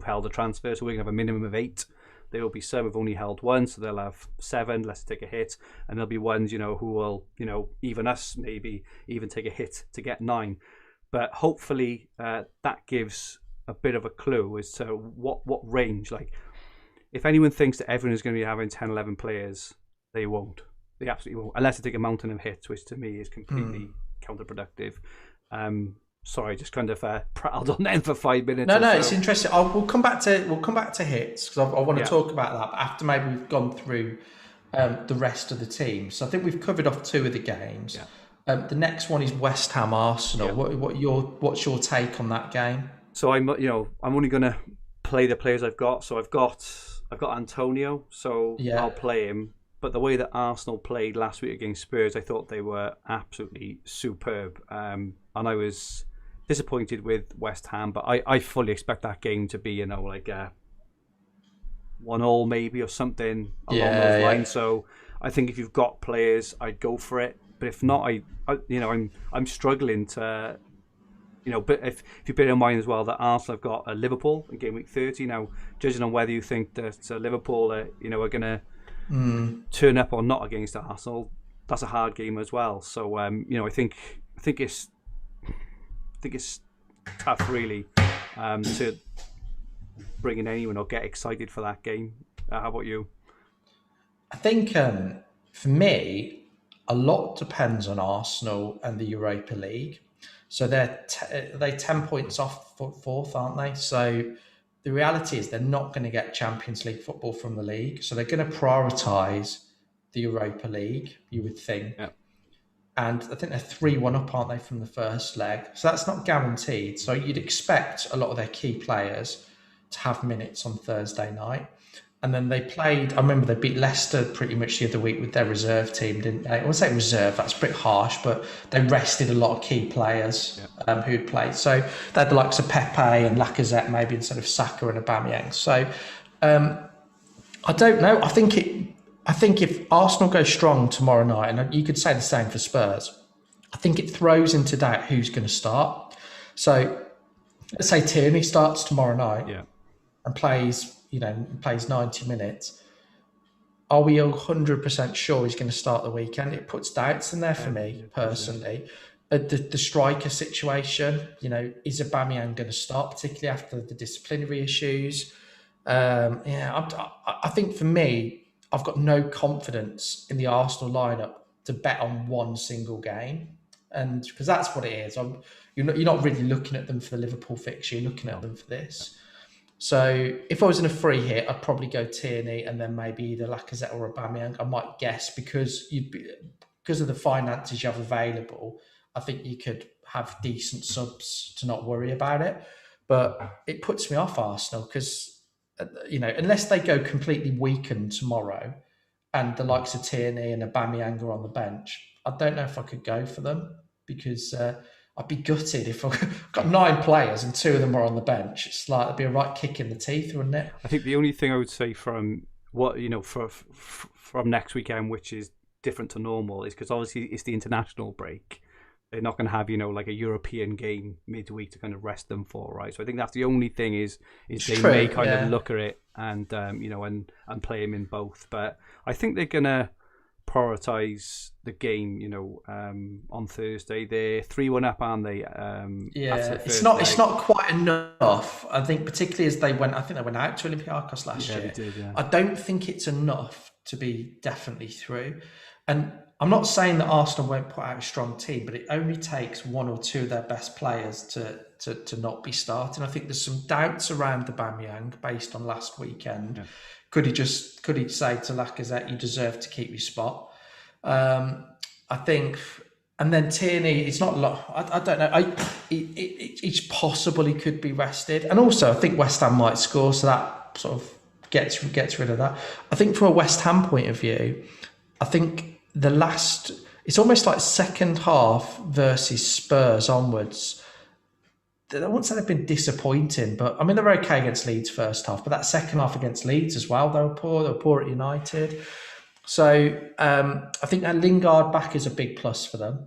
held a transfer, so we're gonna have a minimum of 8. There will be some who've only held 1, so they'll have 7. Let's take a hit, and there'll be ones who will even us maybe even take a hit to get 9. But hopefully that gives a bit of a clue as to what range. Like, if anyone thinks that everyone is going to be having 10, 11 players, they won't. They absolutely won't, unless they take a mountain of hits, which to me is completely counterproductive. Sorry, just kind of prattled on then for 5 minutes. No, it's interesting. We'll come back to hits, because I want to talk about that. But after maybe we've gone through the rest of the team, so I think we've covered off 2 of the games. Yeah. The next one is West Ham Arsenal. Yeah. What's your take on that game? So I'm only going to play the players I've got. So I've got Antonio, so yeah, I'll play him. But the way that Arsenal played last week against Spurs, I thought they were absolutely superb. And I was disappointed with West Ham, but I fully expect that game to be, like 1-1 maybe, or something along those lines. So I think if you've got players, I'd go for it. But if not, I'm struggling to, but if you bear in mind as well that Arsenal have got Liverpool in Game Week 30. Now, judging on whether you think that Liverpool are going to turn up or not against Arsenal, that's a hard game as well. So I think it's tough really to bring in anyone or get excited for that game. How about you? I think for me, a lot depends on Arsenal and the Europa League. So they're 10 points off fourth, aren't they? So the reality is they're not going to get Champions League football from the league. So they're going to prioritise the Europa League, you would think. Yeah. And I think they're 3-1 up, aren't they, from the first leg? So that's not guaranteed. So you'd expect a lot of their key players to have minutes on Thursday night. And then they played, I remember they beat Leicester pretty much the other week with their reserve team, didn't they? I would say reserve, that's a bit harsh, but they rested a lot of key players who'd played. So they had the likes of Pepe and Lacazette maybe instead of Saka and Aubameyang. So I don't know. I think if Arsenal go strong tomorrow night, and you could say the same for Spurs, I think it throws into doubt who's going to start. So let's say Tierney starts tomorrow night and plays 90 minutes. Are we 100% sure he's going to start the weekend? It puts doubts in there for me personally. The striker situation, is Aubameyang going to start, particularly after the disciplinary issues? I think for me, I've got no confidence in the Arsenal lineup to bet on one single game, and because that's what it is. You're not really looking at them for the Liverpool fixture. You're looking at them for this. So if I was in a free hit, I'd probably go Tierney and then maybe either Lacazette or Aubameyang. I might guess because because of the finances you have available, I think you could have decent subs to not worry about it. But it puts me off Arsenal because, unless they go completely weakened tomorrow and the likes of Tierney and Aubameyang are on the bench, I don't know if I could go for them because I'd be gutted if I've got 9 players and 2 of them are on the bench. It's like it'd be a right kick in the teeth, wouldn't it? I think the only thing I would say from from next weekend, which is different to normal, is because obviously it's the international break. They're not going to have like a European game midweek to kind of rest them for, right? So I think that's the only thing is they may kind of look at it and and play him in both. But I think they're going to prioritise the game. On Thursday they're 3-1 up, aren't they? It's not quite enough. I think particularly as they went out to Olympiacos last year. They did, yeah. I don't think it's enough to be definitely through. And I'm not saying that Arsenal won't put out a strong team, but it only takes 1 or 2 of their best players to not be starting. I think there's some doubts around Aubameyang based on last weekend. Yeah. Could he say to Lacazette, "You deserve to keep your spot"? I think, and then Tierney, it's not. I don't know. It's possible he could be rested, and also I think West Ham might score, so that sort of gets rid of that. I think from a West Ham point of view, I think it's almost like second half versus Spurs onwards. I won't say they've been disappointing, but I mean, they were okay against Leeds first half, but that second half against Leeds as well, they were poor at United. So I think that Lingard back is a big plus for them.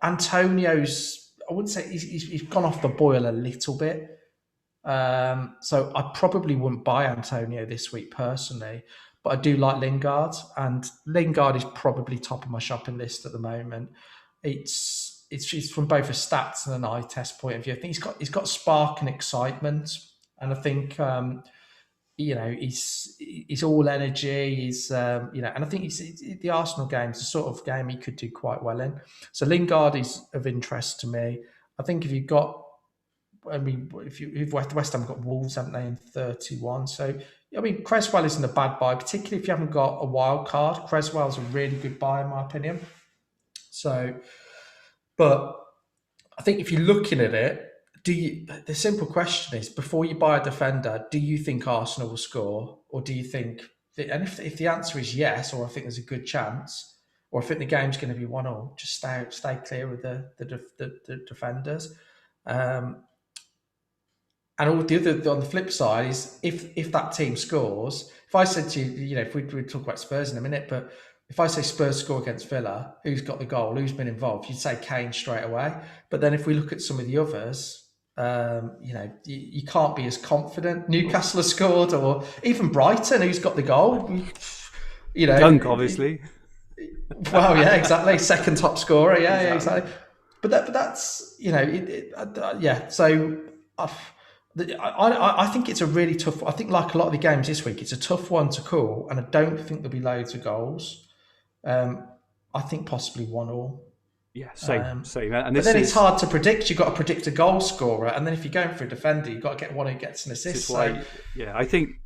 Antonio's, I wouldn't say he's gone off the boil a little bit. So I probably wouldn't buy Antonio this week personally, but I do like Lingard, and Lingard is probably top of my shopping list at the moment. It's from both a stats and an eye test point of view. I think he's got spark and excitement, and I think he's all energy. He's and I think the Arsenal game is the sort of game he could do quite well in. So Lingard is of interest to me. I think if West Ham got Wolves, haven't they, in 31? So I mean, Cresswell isn't a bad buy, particularly if you haven't got a wild card. Cresswell's a really good buy in my opinion. So, but I think if you're looking at it, the simple question is, before you buy a defender, do you think Arsenal will score, or do you think? And if the answer is yes, or I think there's a good chance, or I think the game's going to be 1-1, just stay clear of the defenders. And all the other on the flip side is if that team scores, if I said to you, if we talk about Spurs in a minute, but if I say Spurs score against Villa, who's got the goal, who's been involved, you'd say Kane straight away. But then if we look at some of the others, you can't be as confident. Newcastle has scored, or even Brighton, who's got the goal. Dunk, obviously. Well, yeah, exactly. Second top scorer, yeah, exactly. But that's So I think it's a really tough. I think like a lot of the games this week, it's a tough one to call, and I don't think there'll be loads of goals. I think possibly 1-1. Yeah, same. And but then it's hard to predict. You've got to predict a goal scorer, and then if you're going for a defender, you've got to get one who gets an assist. I think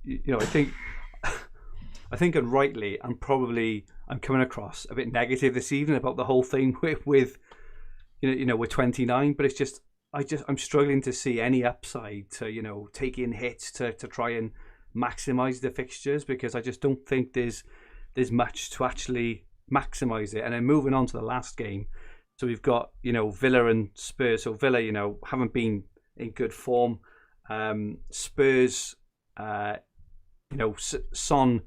I think, and rightly, I'm coming across a bit negative this evening about the whole thing with with 29, but it's just I'm struggling to see any upside to take in hits to try and maximise the fixtures, because I just don't think there's much to actually maximise it. And then moving on to the last game, so we've got Villa and Spurs. So Villa haven't been in good form. Spurs, Son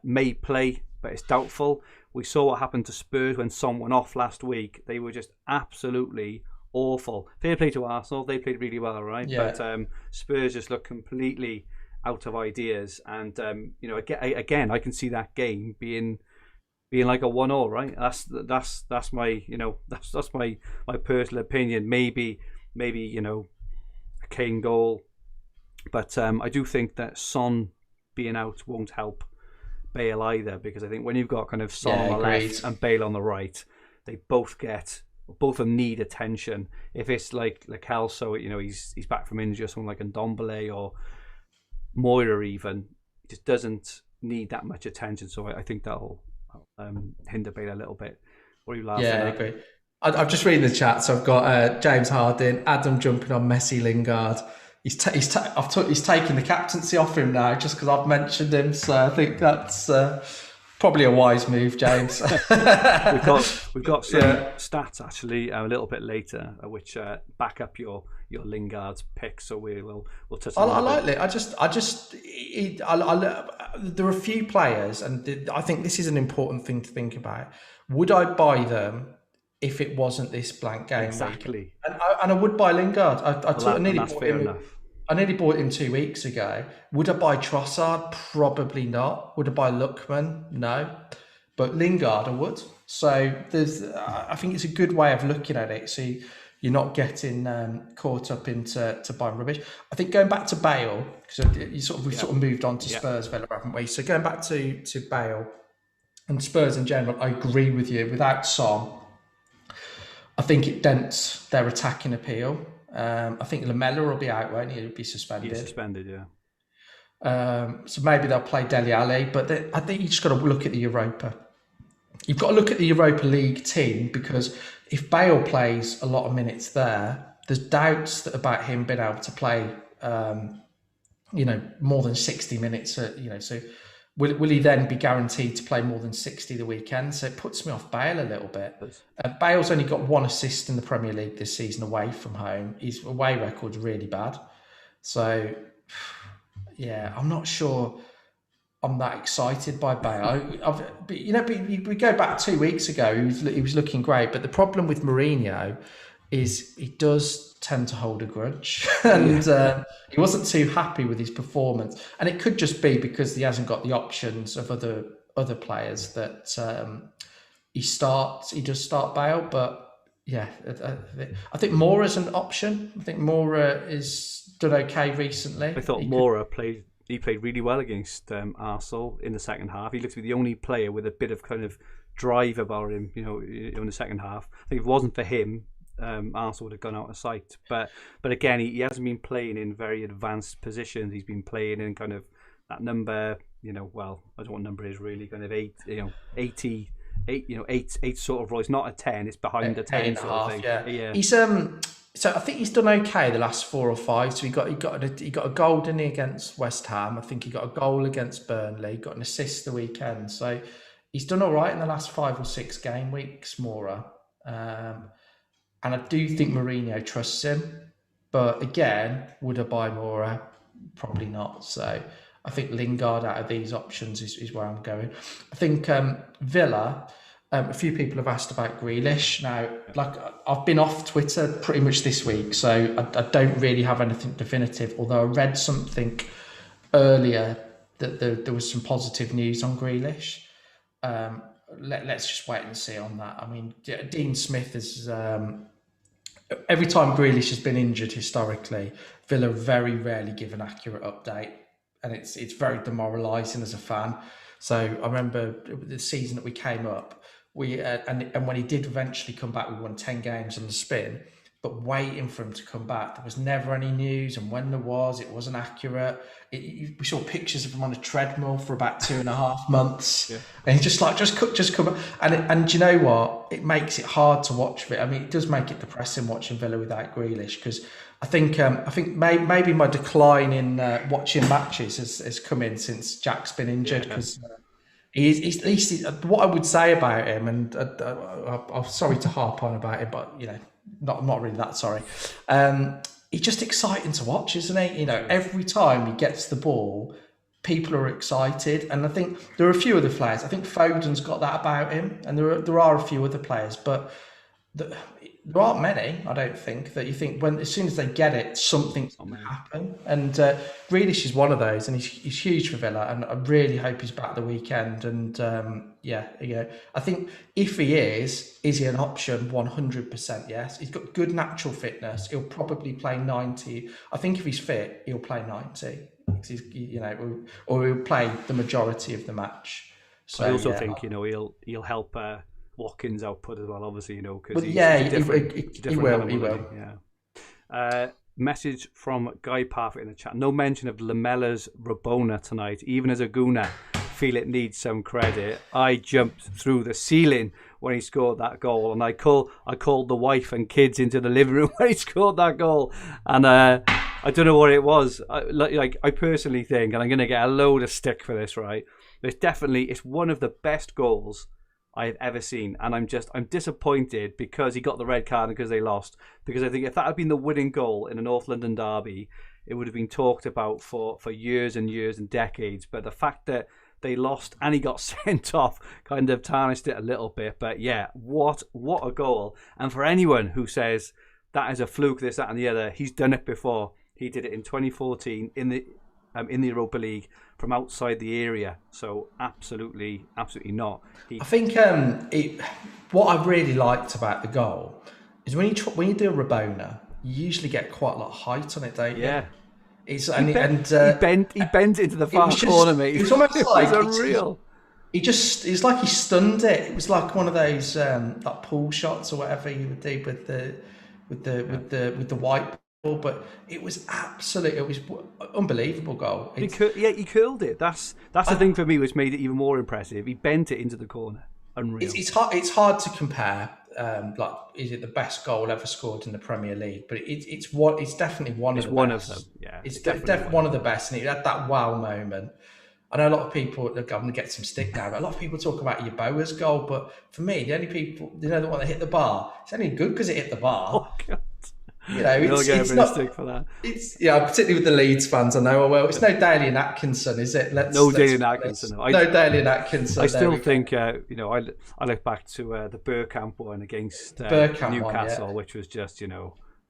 may play, but it's doubtful. We saw what happened to Spurs when Son went off last week. They were just absolutely awful. Fair play to Arsenal. They played really well, right? Yeah. But Spurs just look completely out of ideas. And, again, I can see that game being like a 1-1, right? That's my, that's my personal opinion. Maybe, a Kane goal. But I do think that Son being out won't help Bale either, because I think when you've got kind of Son on the left and Bale on the right, they both of them need attention. If it's like Kelso, he's back from injury, or someone like Ndombele or Moira even, he just doesn't need that much attention. So I think that'll hinder Bale a little bit. What are you laughing Yeah, I at? agree. I'm just reading the chat, so I've got James Harding, Adam jumping on Messi, Lingard. He's taking the captaincy off him now just because I've mentioned him. So I think that's probably a wise move, James. We've got some stats actually a little bit later, which back up your Lingard's pick. So we'll touch on. I like it. There are a few players, and I think this is an important thing to think about. Would I buy them if it wasn't this blank game Exactly. week? And I would buy Lingard. I nearly bought him 2 weeks ago. Would I buy Trossard? Probably not. Would I buy Lookman? No. But Lingard, I would. So I think it's a good way of looking at it. So you're not getting caught up into buying rubbish. I think going back to Bale, because we've sort of moved on to Spurs, Villa, haven't we? So going back to Bale and Spurs in general, I agree with you. Without Son, I think it dents their attacking appeal. I think Lamella will be out, won't he? He'll be suspended. He's suspended, yeah. So maybe they'll play Dele Alli, but I think you just got to look at the Europa. You've got to look at the Europa League team, because if Bale plays a lot of minutes there, there's doubts about him being able to play, more than 60 minutes. So will he then be guaranteed to play more than 60 the weekend? So it puts me off Bale a little bit. Bale's only got 1 assist in the Premier League this season away from home. His away record's really bad. So, yeah, I'm not sure I'm that excited by Bale. We go back 2 weeks ago, he was looking great. But the problem with Mourinho is he does tend to hold a grudge, and he wasn't too happy with his performance. And it could just be because he hasn't got the options of other players that he does start Bale. But yeah, I think Moura's an option. I think Moura is done okay recently. I thought Moura played really well against Arsenal in the second half. He looked to be the only player with a bit of kind of drive about him, in the second half. I think if it wasn't for him, Arsenal would have gone out of sight. But again, he hasn't been playing in very advanced positions. He's been playing in kind of that number, I don't know what number it is really, kind of 80, 8 sort of role. It's not a 10, it's behind the 10 sort of thing. Yeah. He's so I think he's done okay the last 4 or 5. So he got a goal, didn't he, against West Ham? I think he got a goal against Burnley. He got an assist the weekend. So he's done all right in the last 5 or 6 game weeks, Moura. And I do think Mourinho trusts him. But again, would I buy Moura? Probably not. So I think Lingard out of these options is where I'm going. I think Villa. A few people have asked about Grealish. Now, I've been off Twitter pretty much this week, so I don't really have anything definitive, although I read something earlier that there was some positive news on Grealish. Let's just wait and see on that. I mean, Dean Smith is... every time Grealish has been injured historically, Villa very rarely give an accurate update, and it's very demoralising as a fan. So I remember the season that we came up, and when he did eventually come back, we won 10 games on the spin. But waiting for him to come back, there was never any news, and when there was, it wasn't accurate. We saw pictures of him on a treadmill for about 2.5 months, and he's just come back. And do you know what? It makes it hard to watch it. I mean, it does make it depressing watching Villa without Grealish, because I think maybe my decline in watching matches has come in since Jack's been injured, because. He's at least what I would say about him, and I'm sorry to harp on about it, but not really that sorry. He's just exciting to watch, isn't he? Every time he gets the ball, people are excited, and I think there are a few other players. I think Foden's got that about him, and there are a few other players, but there aren't many. I don't think that you think as soon as they get it, something's going to happen. And Grealish is one of those, and he's huge for Villa, and I really hope he's back the weekend. And I think if he is he an option? 100% yes. He's got good natural fitness. He'll probably play 90. I think if he's fit, he'll play 90. Or he'll play the majority of the match. So I also think he'll help. Watkins' output as well, obviously, because he will. Yeah. Message from Guy Parfitt in the chat. No mention of Lamella's Rabona tonight, even as a Guna. feel it needs some credit. I jumped through the ceiling when he scored that goal, and I called the wife and kids into the living room when he scored that goal. And I don't know what it was. I personally think, and I'm going to get a load of stick for this, right? It's one of the best goals I've ever seen, and I'm disappointed because he got the red card and because they lost. Because I think if that had been the winning goal in a North London derby, it would have been talked about for years and years and decades. But the fact that they lost and he got sent off kind of tarnished it a little bit. But yeah, what a goal! And for anyone who says that is a fluke, this, that, and the other, he's done it before. He did it in 2014 in the Europa League from outside the area. So absolutely not. I think what I really liked about the goal is when you do a Rabona, you usually get quite a lot of height on it, don't you? Yeah. He bent it into the far corner, mate. It was almost like unreal. It's like he stunned it. It was like one of those like pool shots or whatever you would do with the white ball. But it was unbelievable goal. He curled it. That's the thing for me, which made it even more impressive. He bent it into the corner. Unreal. It's hard to compare. Is it the best goal ever scored in the Premier League? But it's definitely one of the best. Of them. Yeah, it's definitely one of the best, and it had that wow moment. I know a lot of people are going to get some stick now, but a lot of people talk about Yeboah's goal. But for me, the only people, the one that hit the bar, it's only good because it hit the bar. Oh, God. It's not stick for that. Particularly with the Leeds fans, I know. Well, it's no Daly and Atkinson, is it? No Daly and Atkinson. I still think, I look back to the Bergkamp one against Newcastle, which was just,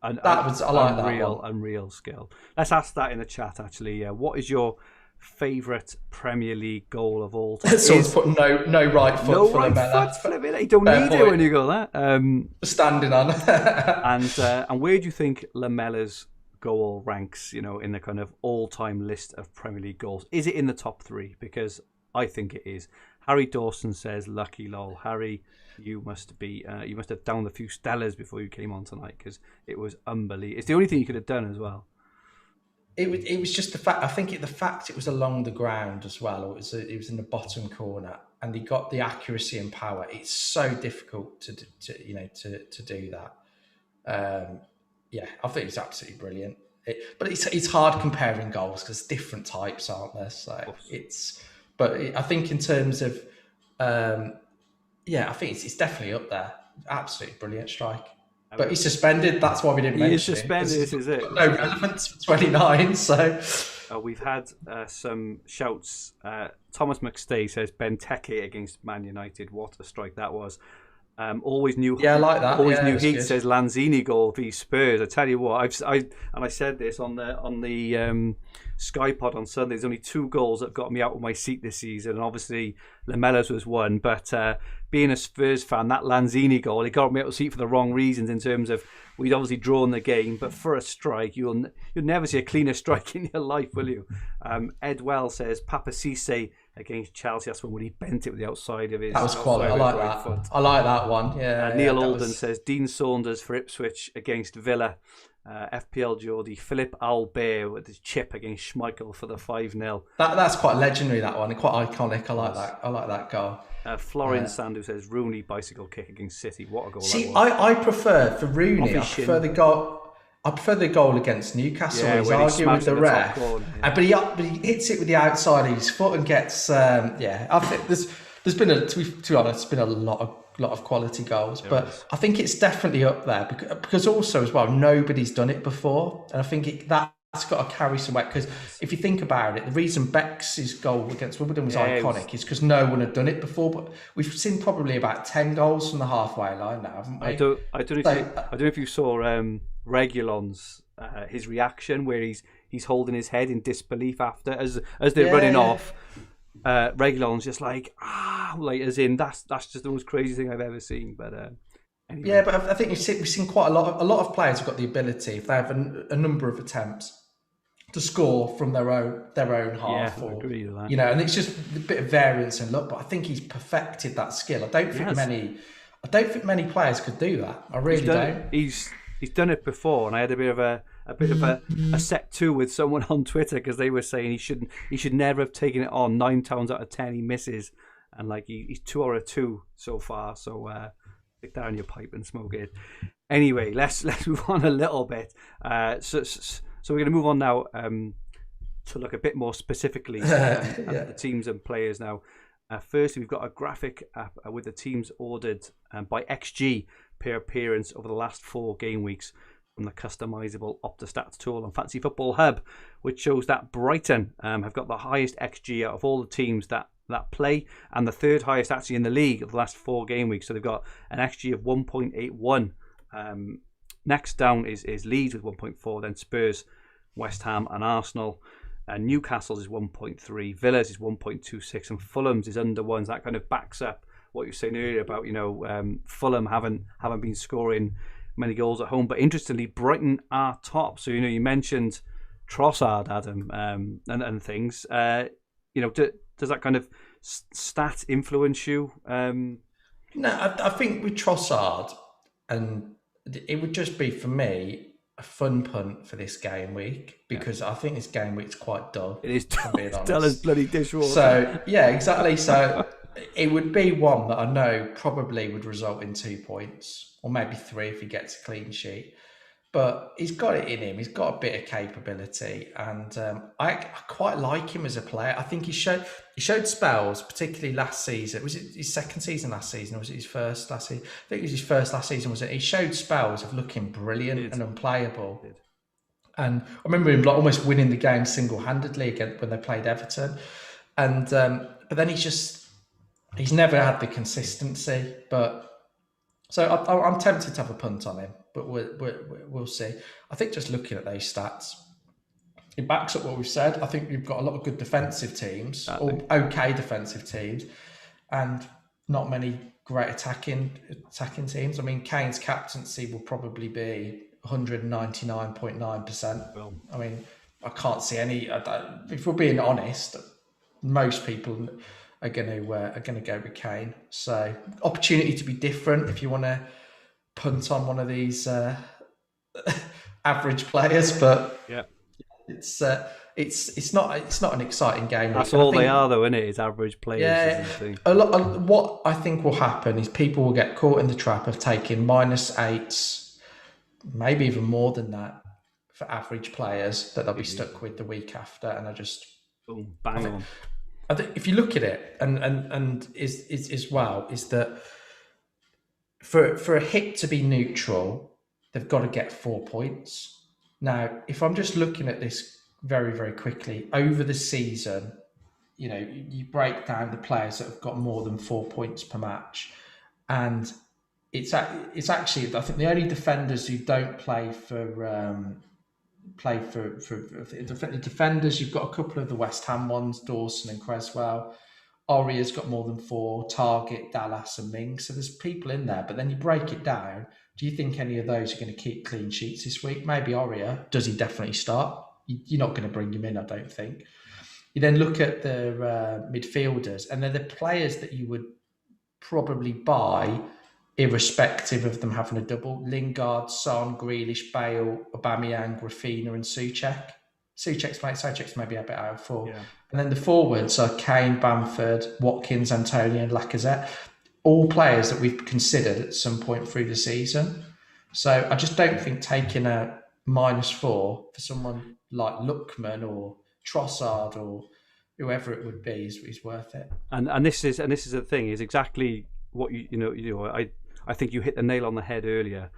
unreal skill. Let's ask that in the chat. Actually, what is your favourite Premier League goal of all time? Someone's put no right foot. No right foot, Fleming. You don't need it when you go that. Standing on. and where do you think Lamella's goal ranks? In the kind of all-time list of Premier League goals. Is it in the top 3? Because I think it is. Harry Dawson says, "Lucky lol, Harry, you must have downed a few Stellas before you came on tonight because it was unbelievable. It's the only thing you could have done as well." It was just the fact. I think the fact it was along the ground as well. It was in the bottom corner, and he got the accuracy and power. It's so difficult to do that. I think it's absolutely brilliant. But it's hard comparing goals because different types, aren't there? So I think in terms of, I think it's definitely up there. Absolutely brilliant strike. But he's suspended. That's why we didn't mention it. He's suspended. This is it. No relevance for 29. So we've had some shouts. Thomas McStay says Benteke against Man United. What a strike that was. Always new. Yeah, I like that. Always new heat says Lanzini goal v Spurs. I tell you what, I said this on the Sky Pod on Sunday. There's only 2 goals that got me out of my seat this season, and obviously Lamella's was one. But being a Spurs fan, that Lanzini goal, it got me out of the seat for the wrong reasons. In terms of we'd obviously drawn the game, but for a strike, you'll never see a cleaner strike in your life, will you? Ed Well says Papa Cisse against Chelsea. That's when he bent it with the outside of his. That was quality. I like that. Foot. I like that one. Yeah. Neil Alden says Dean Saunders for Ipswich against Villa. FPL Geordie Philip Albert with his chip against Schmeichel for the 5-0. That's quite legendary. That one, quite iconic. I like that. I like that goal. Florian Sandu says Rooney bicycle kick against City. What a goal! See, I prefer for Rooney. I prefer the goal. I prefer the goal against Newcastle. He's arguing with the ref, but he hits it with the outside of his foot and gets. I think there's been to be honest, there's been a lot of quality goals, but I think it's definitely up there because also as well nobody's done it before, and I think that's got to carry some weight because if you think about it, the reason Beck's goal against Wimbledon was iconic is because no one had done it before. But we've seen probably about 10 goals from the halfway line now, haven't we? I don't know if you saw Reguilon's his reaction where he's holding his head in disbelief after as they're running off. Reguilon's just like as in that's just the most crazy thing I've ever seen. But anyway. Yeah, but I think we've seen quite a lot of players have got the ability if they have a number of attempts to score from their own half. I agree with that. And it's just a bit of variance and luck. But I think he's perfected that skill. I don't think many players could do that. I really don't. He's done it before, and I had a bit of a a bit of a set two with someone on Twitter because they were saying he should never have taken it on. 9 times out of 10 he misses, and like he's 2 out of 2 so far. So stick that in your pipe and smoke it. Anyway, let's move on a little bit. So we're going to move on now to look a bit more specifically at the teams and players now. Firstly, we've got a graphic with the teams ordered by XG per appearance over the last 4 game weeks from the customizable OptaStats tool on Fantasy Football Hub, which shows that Brighton have got the highest XG out of all the teams that play, and the 3rd highest actually in the league of the last 4 game weeks. So they've got an XG of 1.81. Next down is Leeds with 1.4, then Spurs, West Ham and Arsenal. Newcastle's is 1.3, Villa's is 1.26, and Fulham's is under 1. So that kind of backs up what you were saying earlier about Fulham haven't been scoring many goals at home. But interestingly, Brighton are top. So you mentioned Trossard, Adam, and things. Does that kind of stat influence you? No, I think with Trossard, and it would just be for me a fun punt for this game week because I think this game week's quite dull. It is dull as bloody dishwater. So yeah, exactly. So it would be one that I know probably would result in 2 points or maybe 3 if he gets a clean sheet. But he's got it in him. He's got a bit of capability, and I quite like him as a player. I think he showed spells, particularly last season. Was it his second season last season, or was it his first last season? I think it was his first last season. Was it? He showed spells of looking brilliant and unplayable. And I remember him like almost winning the game single-handedly again when they played Everton. And but then he's never had the consistency. But so I'm tempted to have a punt on him. But we'll see. I think just looking at those stats, it backs up what we've said. I think you've got a lot of good defensive teams, or okay defensive teams, and not many great attacking teams. I mean, Kane's captaincy will probably be 199.9%. Well, I mean, I can't see any. If we're being honest, most people are going to go with Kane. So opportunity to be different if you want to punt on one of these average players, but yeah, it's not an exciting game. That's all they are, though, isn't it? Is average players. Yeah, what I think will happen is people will get caught in the trap of taking -8s, maybe even more than that, for average players that they'll be stuck with the week after, and I just boom, bang on. I think if you look at it, and is that. For a hit to be neutral, they've got to get 4 points. Now, if I'm just looking at this very, very quickly, over the season, you break down the players that have got more than 4 points per match. And it's actually, I think the only defenders who don't play for the defenders, you've got a couple of the West Ham ones, Dawson and Creswell. Oria's got more than 4, Target, Dallas and Mings. So there's people in there, but then you break it down. Do you think any of those are going to keep clean sheets this week? Maybe Oria. Does he definitely start? You're not going to bring him in, I don't think. You then look at the midfielders, and they're the players that you would probably buy irrespective of them having a double. Lingard, Son, Grealish, Bale, Aubameyang, Rafinha and Souček. Souček's maybe a bit out of 4. Yeah. And then the forwards are Kane, Bamford, Watkins, Antonio and Lacazette. All players that we've considered at some point through the season. So I just don't think taking a -4 for someone like Lookman or Trossard or whoever it would be is worth it. And this is the thing, is exactly what I think you hit the nail on the head earlier.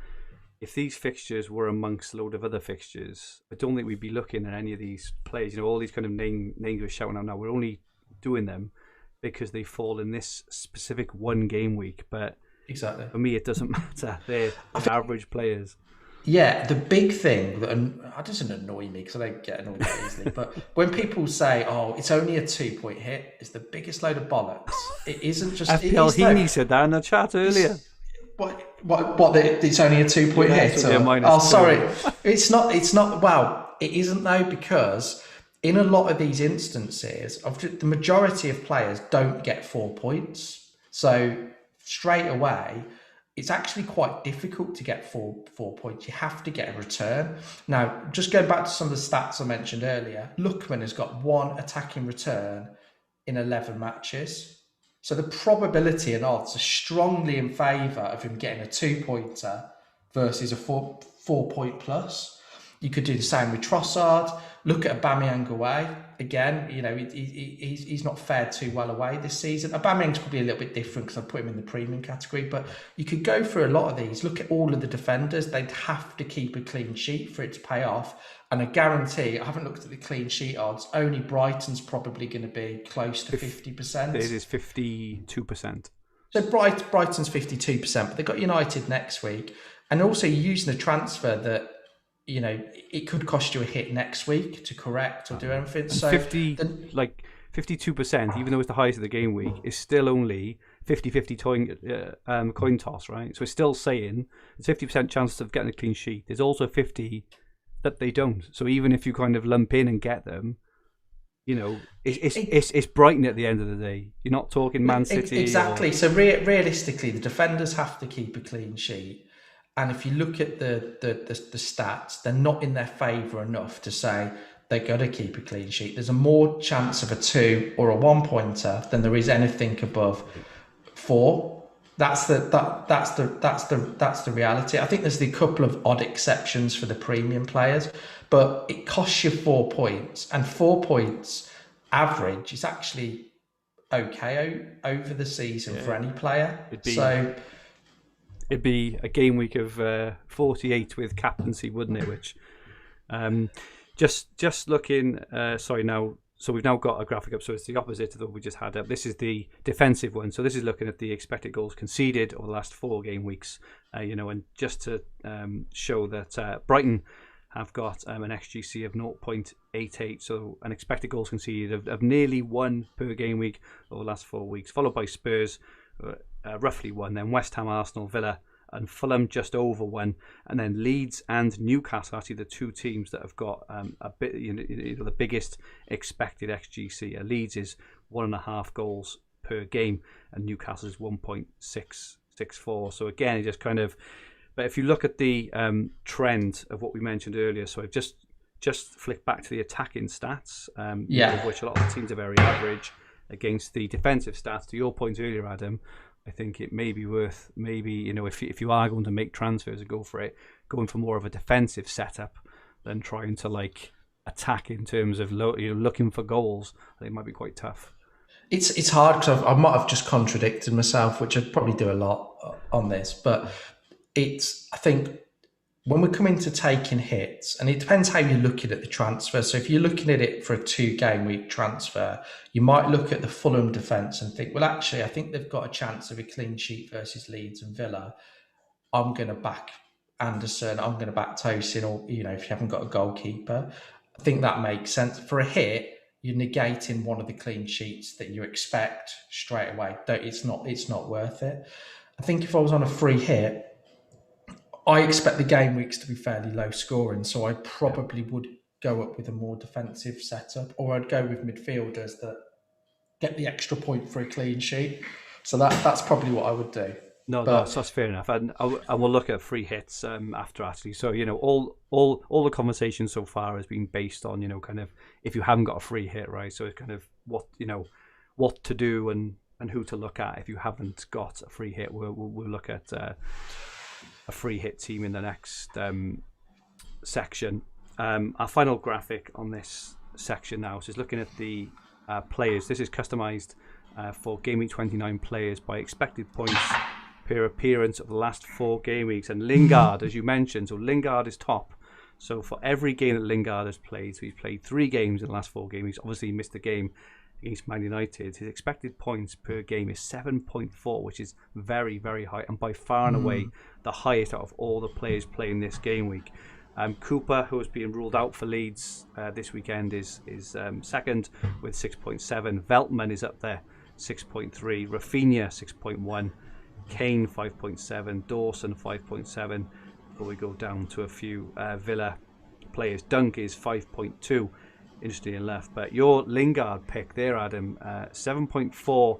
If these fixtures were amongst a load of other fixtures, I don't think we'd be looking at any of these players. All these kind of names we're shouting out now, we're only doing them because they fall in this specific one game week. But exactly, for me, it doesn't matter. They're average players. Yeah, the big thing that doesn't annoy me because I don't get annoyed that easily. But when people say, "Oh, it's only a 2-point hit," it's the biggest load of bollocks. It isn't just. FPL Heaney said that in the chat earlier. What? It's only a 2-point hit. Sorry, it's not. Well, it isn't though, because in a lot of these instances, the majority of players don't get 4 points. So straight away, it's actually quite difficult to get four points. You have to get a return. Now, just going back to some of the stats I mentioned earlier, Lookman has got 1 attacking return in 11 matches. So the probability and odds are strongly in favour of him getting a 2-pointer versus a 4-point plus. You could do the same with Trossard. Look at Aubameyang away. Again, he's not fared too well away this season. Aubameyang's probably a little bit different because I put him in the premium category, but you could go through a lot of these. Look at all of the defenders. They'd have to keep a clean sheet for it to pay off. And I guarantee, I haven't looked at the clean sheet odds, only Brighton's probably going to be close to 50%. It is 52%. So Brighton's 52%, but they've got United next week. And also you're using a transfer that, it could cost you a hit next week to correct or do anything. And so 52%, even though it's the highest of the game week, is still only 50-50 coin toss, right? So it's still saying there's 50% chance of getting a clean sheet. There's also 50 that they don't. So even if you kind of lump in and get them, it's Brighton at the end of the day. You're not talking Man City. Exactly. So realistically, the defenders have to keep a clean sheet. And if you look at the stats, they're not in their favour enough to say they've got to keep a clean sheet. There's a more chance of a 2 or a 1-pointer than there is anything above 4. That's the reality. I think there's a couple of odd exceptions for the premium players, but it costs you 4 points, and 4 points average is actually okay over the season for any player. It'd be a game week of 48 with captaincy, wouldn't it? Which, just looking. So we've now got a graphic up. So it's the opposite of what we just had up. This is the defensive one. So this is looking at the expected goals conceded over the last 4 game weeks. And just to show that Brighton have got an XGC of 0.88, so an expected goals conceded of nearly 1 per game week over the last 4 weeks, followed by Spurs. Roughly 1, then West Ham, Arsenal, Villa and Fulham just over 1, and then Leeds and Newcastle, actually the 2 teams that have got a bit, the biggest expected XGC. Leeds is 1.5 goals per game and Newcastle is 1.664. So again, it just kind of, but if you look at the trend of what we mentioned earlier, so I've just flicked back to the attacking stats, of which a lot of the teams are very average against the defensive stats. To your point earlier, Adam, I think it may be worth if you are going to make transfers and go for it, going for more of a defensive setup than trying to attack in terms of looking for goals. I think it might be quite tough. It's hard because I might have just contradicted myself, which I'd probably do a lot on this, but I think when we come into taking hits, and it depends how you're looking at the transfer. So if you're looking at it for a 2-game week transfer, you might look at the Fulham defence and think, well, actually, I think they've got a chance of a clean sheet versus Leeds and Villa. I'm going to back Anderson. I'm going to back Tosin, or, if you haven't got a goalkeeper. I think that makes sense. For a hit, you're negating one of the clean sheets that you expect straight away. It's not worth it. I think if I was on a free hit, I expect the game weeks to be fairly low scoring, so I probably would go up with a more defensive setup, or I'd go with midfielders that get the extra point for a clean sheet. So that's probably what I would do. No, that's fair enough, and we'll look at free hits after actually. So all the conversation so far has been based on kind of if you haven't got a free hit, right? So it's kind of what to do and who to look at if you haven't got a free hit. We'll look at a free hit team in the next section. Our final graphic on this section now is looking at the players. This is customized for Game Week 29 players by expected points per appearance of the last 4 game weeks. And Lingard, as you mentioned, so Lingard is top. So for every game that Lingard has played, so he's played 3 games in the last 4 game weeks. Obviously, he missed a game against Man United. His expected points per game is 7.4, which is very, very high, and by far and away the highest out of all the players playing this game week. Cooper, who is being ruled out for Leeds this weekend, is second with 6.7. Veltman is up there, 6.3. Rafinha, 6.1. Kane, 5.7. Dawson, 5.7. Before we go down to a few Villa players, Dunk is 5.2. Interesting enough, but your Lingard pick there, Adam, 7.4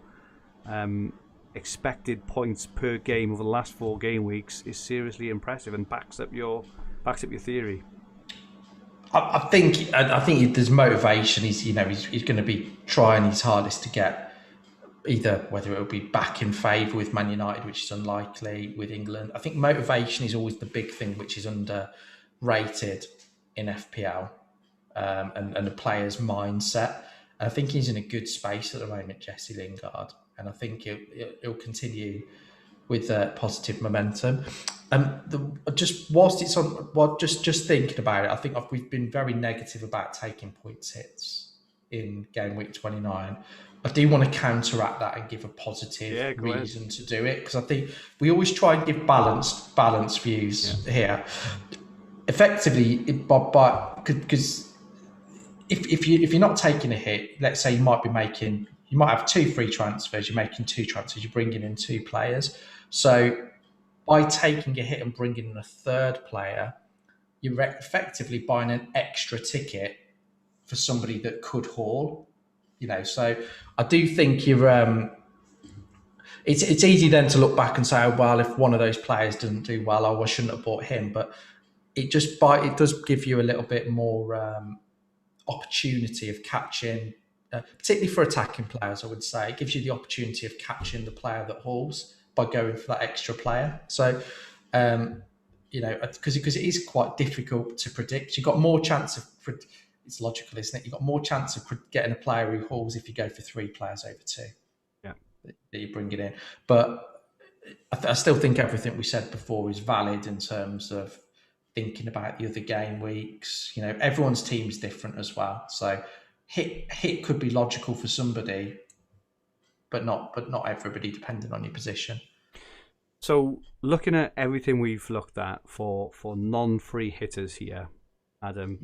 expected points per game over the last 4 game weeks is seriously impressive and backs up your theory. I think there's motivation. He's going to be trying his hardest to get either, whether it'll be back in favour with Man United, which is unlikely, with England. I think motivation is always the big thing, which is underrated in FPL, and the player's mindset. And I think he's in a good space at the moment, Jesse Lingard, and I think it'll continue with positive momentum. Just whilst it's on, just thinking about it, I think we've been very negative about taking points hits in game week 29. I do want to counteract that and give a positive reason to do it, because I think we always try and give balanced views here. Effectively, because if you're not taking a hit, let's say you might have 2 free transfers, you're making 2 transfers, you're bringing in 2 players. So by taking a hit and bringing in a 3rd player, you're effectively buying an extra ticket for somebody that could haul. So I do think it's easy then to look back and say, oh, well, if one of those players doesn't do well, I shouldn't have bought him. But it does give you a little bit more opportunity of catching, particularly for attacking players, I would say. It gives you the opportunity of catching the player that hauls by going for that extra player. So, because it is quite difficult to predict. You've got more chance of, it's logical, isn't it? You've got more chance of getting a player who hauls if you go for 3 players over 2 that you bring it in. But I still think everything we said before is valid in terms of thinking about the other game weeks. Everyone's team is different as well. So hit could be logical for somebody, but not everybody, depending on your position. So looking at everything we've looked at for non-free hitters here, Adam,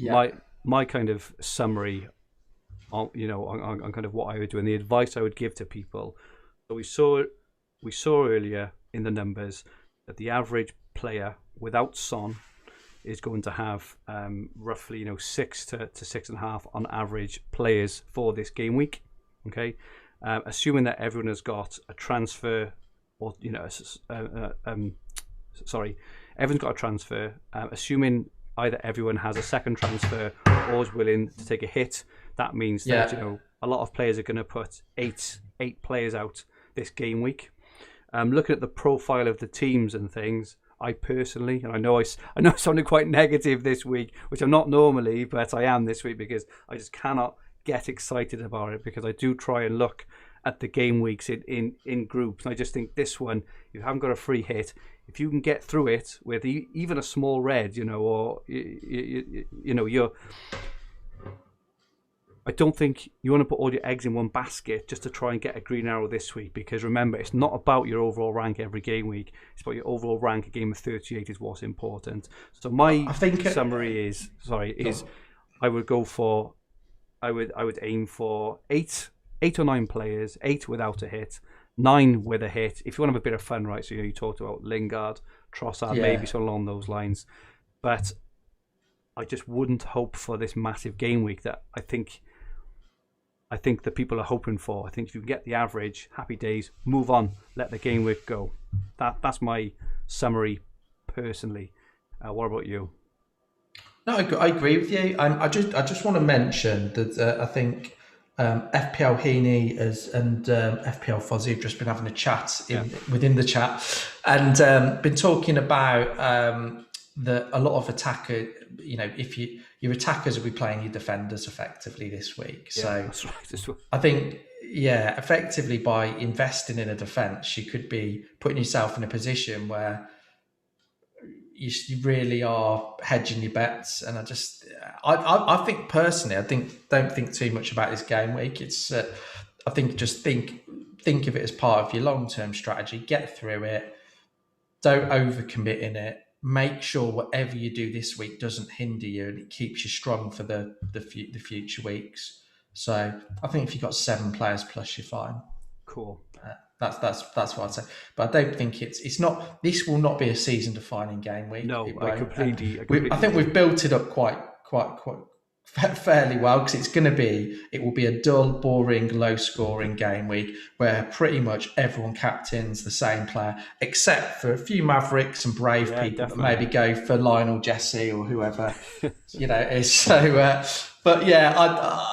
my kind of summary on kind of what I would do and the advice I would give to people. So we saw earlier in the numbers that the average player without Son is going to have roughly 6 to 6.5 on average players for this game week. Okay, assuming that everyone has got a transfer, or everyone's got a transfer. Assuming either everyone has a second transfer or is willing to take a hit, that means that a lot of players are going to put eight players out this game week. Looking at the profile of the teams and things, I personally, and I know I sounded quite negative this week, which I'm not normally, but I am this week because I just cannot get excited about it, because I do try and look at the game weeks in groups. And I just think this one, you haven't got a free hit, if you can get through it with even a small red, or you're. I don't think you want to put all your eggs in one basket just to try and get a green arrow this week, because remember, it's not about your overall rank every game week. It's about your overall rank. A game of 38 is what's important. So my summary is I would aim for 8 or 9 players, 8 without a hit, 9 with a hit. If you want to have a bit of fun, right? So you talked about Lingard, Trossard, maybe something along those lines. But I just wouldn't hope for this massive game week that I think the people are hoping for. I think if you can get the average, happy days, move on, let the game week go. That's my summary personally. What about you? No, I agree with you. I just want to mention that I think FPL Heaney and FPL Fozzy have just been having a chat within the chat, and been talking about that a lot of attacker, if your attackers will be playing your defenders effectively this week. So that's right. I think, effectively by investing in a defence, you could be putting yourself in a position where you really are hedging your bets. And I think personally, don't think too much about this game week. It's I think just think of it as part of your long-term strategy. Get through it. Don't overcommit in it. Make sure whatever you do this week doesn't hinder you, and it keeps you strong for the future weeks. So I think if you've got 7 players plus, you're fine. Cool. That's what I'd say. But I don't think it's not. This will not be a season-defining game week. No, I completely. I think we've built it up quite fairly well, because it will be a dull, boring, low-scoring game week where pretty much everyone captains the same player, except for a few mavericks and brave people that maybe go for Lionel Jesse or whoever, is. So, but yeah,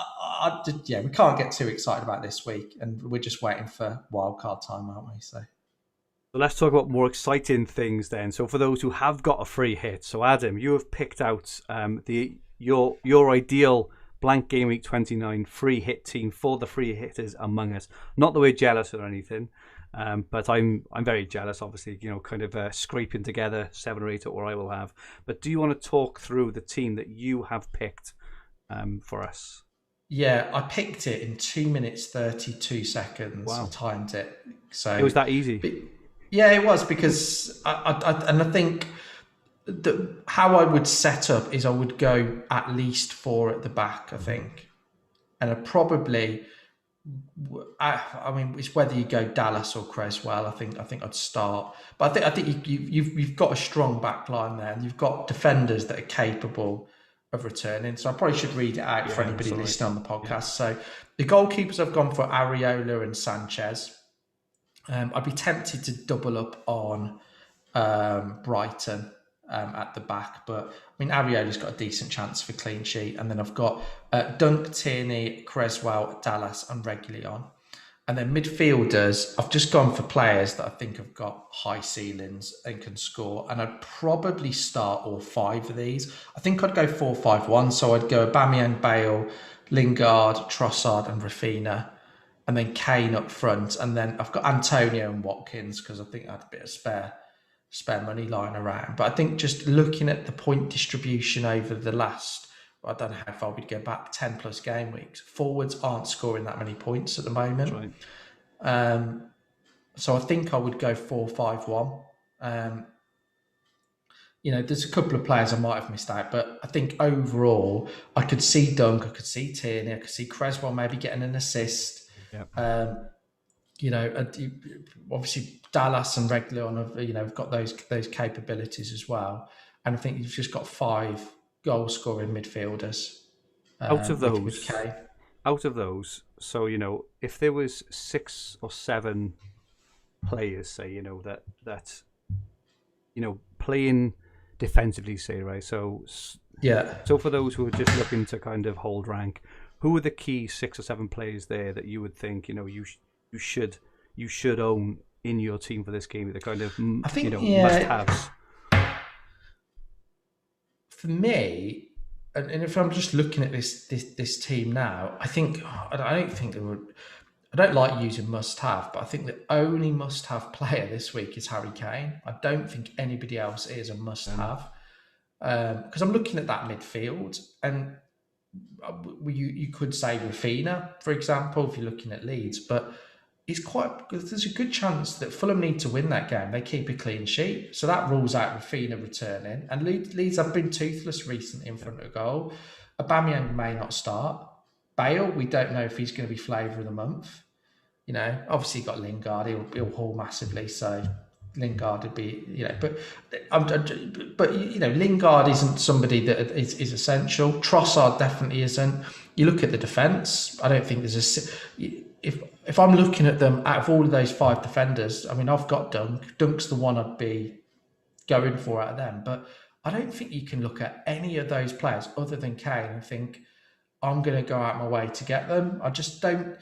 we can't get too excited about this week, and we're just waiting for wildcard time, aren't we? So let's talk about more exciting things then. So for those who have got a free hit, so Adam, you have picked out your ideal blank game week 29 free hit team for the free hitters among us. Not that we're jealous or anything, but I'm very jealous. Obviously, kind of scraping together 7 or 8 or I will have. But do you want to talk through the team that you have picked for us? Yeah, I picked it in 2 minutes 32 seconds. Wow. I timed it, so it was that easy. Yeah, it was, because I think how I would set up is I would go at least 4 at the back, I think, and I mean, it's whether you go Dallas or Creswell. I think I'd start, but I think you've got a strong back line there, and you've got defenders that are capable of returning. So I probably should read it out for anybody listening on the podcast. Yeah. So the goalkeepers I've gone for Areola and Sanchez. I'd be tempted to double up on Brighton at the back, but I mean, Ariola's got a decent chance for clean sheet, and then I've got Dunk, Tierney, Creswell, Dallas, and Reguilon. And then midfielders, I've just gone for players that I think have got high ceilings and can score, and I'd probably start all 5 of these. I think I'd go 4-5-1, so I'd go Aubameyang, Bale, Lingard, Trossard, and Raphinha, and then Kane up front, and then I've got Antonio and Watkins, because I think I had a bit of spare money lying around. But I think just looking at the point distribution over the last, I don't know how far we'd go back, 10 plus game weeks, forwards aren't scoring that many points at the moment. Right. So I think I would go 4-5-1. There's a couple of players I might have missed out, but I think overall I could see Dunk, I could see Tierney, I could see Creswell maybe getting an assist. Yep. Obviously Dallas and Reguilon have got those capabilities as well, and I think you've just got 5 goal scoring midfielders out of those. So if there was 6 or 7 players, say that playing defensively, say, right. So for those who are just looking to kind of hold rank, who are the key 6 or 7 players there that you would think you should own in your team for this game? The kind of must-haves. For me, and if I'm just looking at this team now, I don't like using must-have, but I think the only must-have player this week is Harry Kane. I don't think anybody else is a must-have, because I'm looking at that midfield, and you could say Raphinha, for example, if you're looking at Leeds, but there's a good chance that Fulham need to win that game. They keep a clean sheet, so that rules out Raphinha returning. And Leeds have been toothless recently in front of goal. Aubameyang may not start. Bale, we don't know if he's going to be flavour of the month. Obviously you've got Lingard, he'll haul massively, so Lingard would be, but Lingard isn't somebody that is essential. Trossard definitely isn't. You look at the defence, I don't think there's if I'm looking at them, out of all of those 5 defenders, I mean, I've got Dunk. Dunk's the one I'd be going for out of them, but I don't think you can look at any of those players other than Kane and think, I'm going to go out my way to get them. I just don't.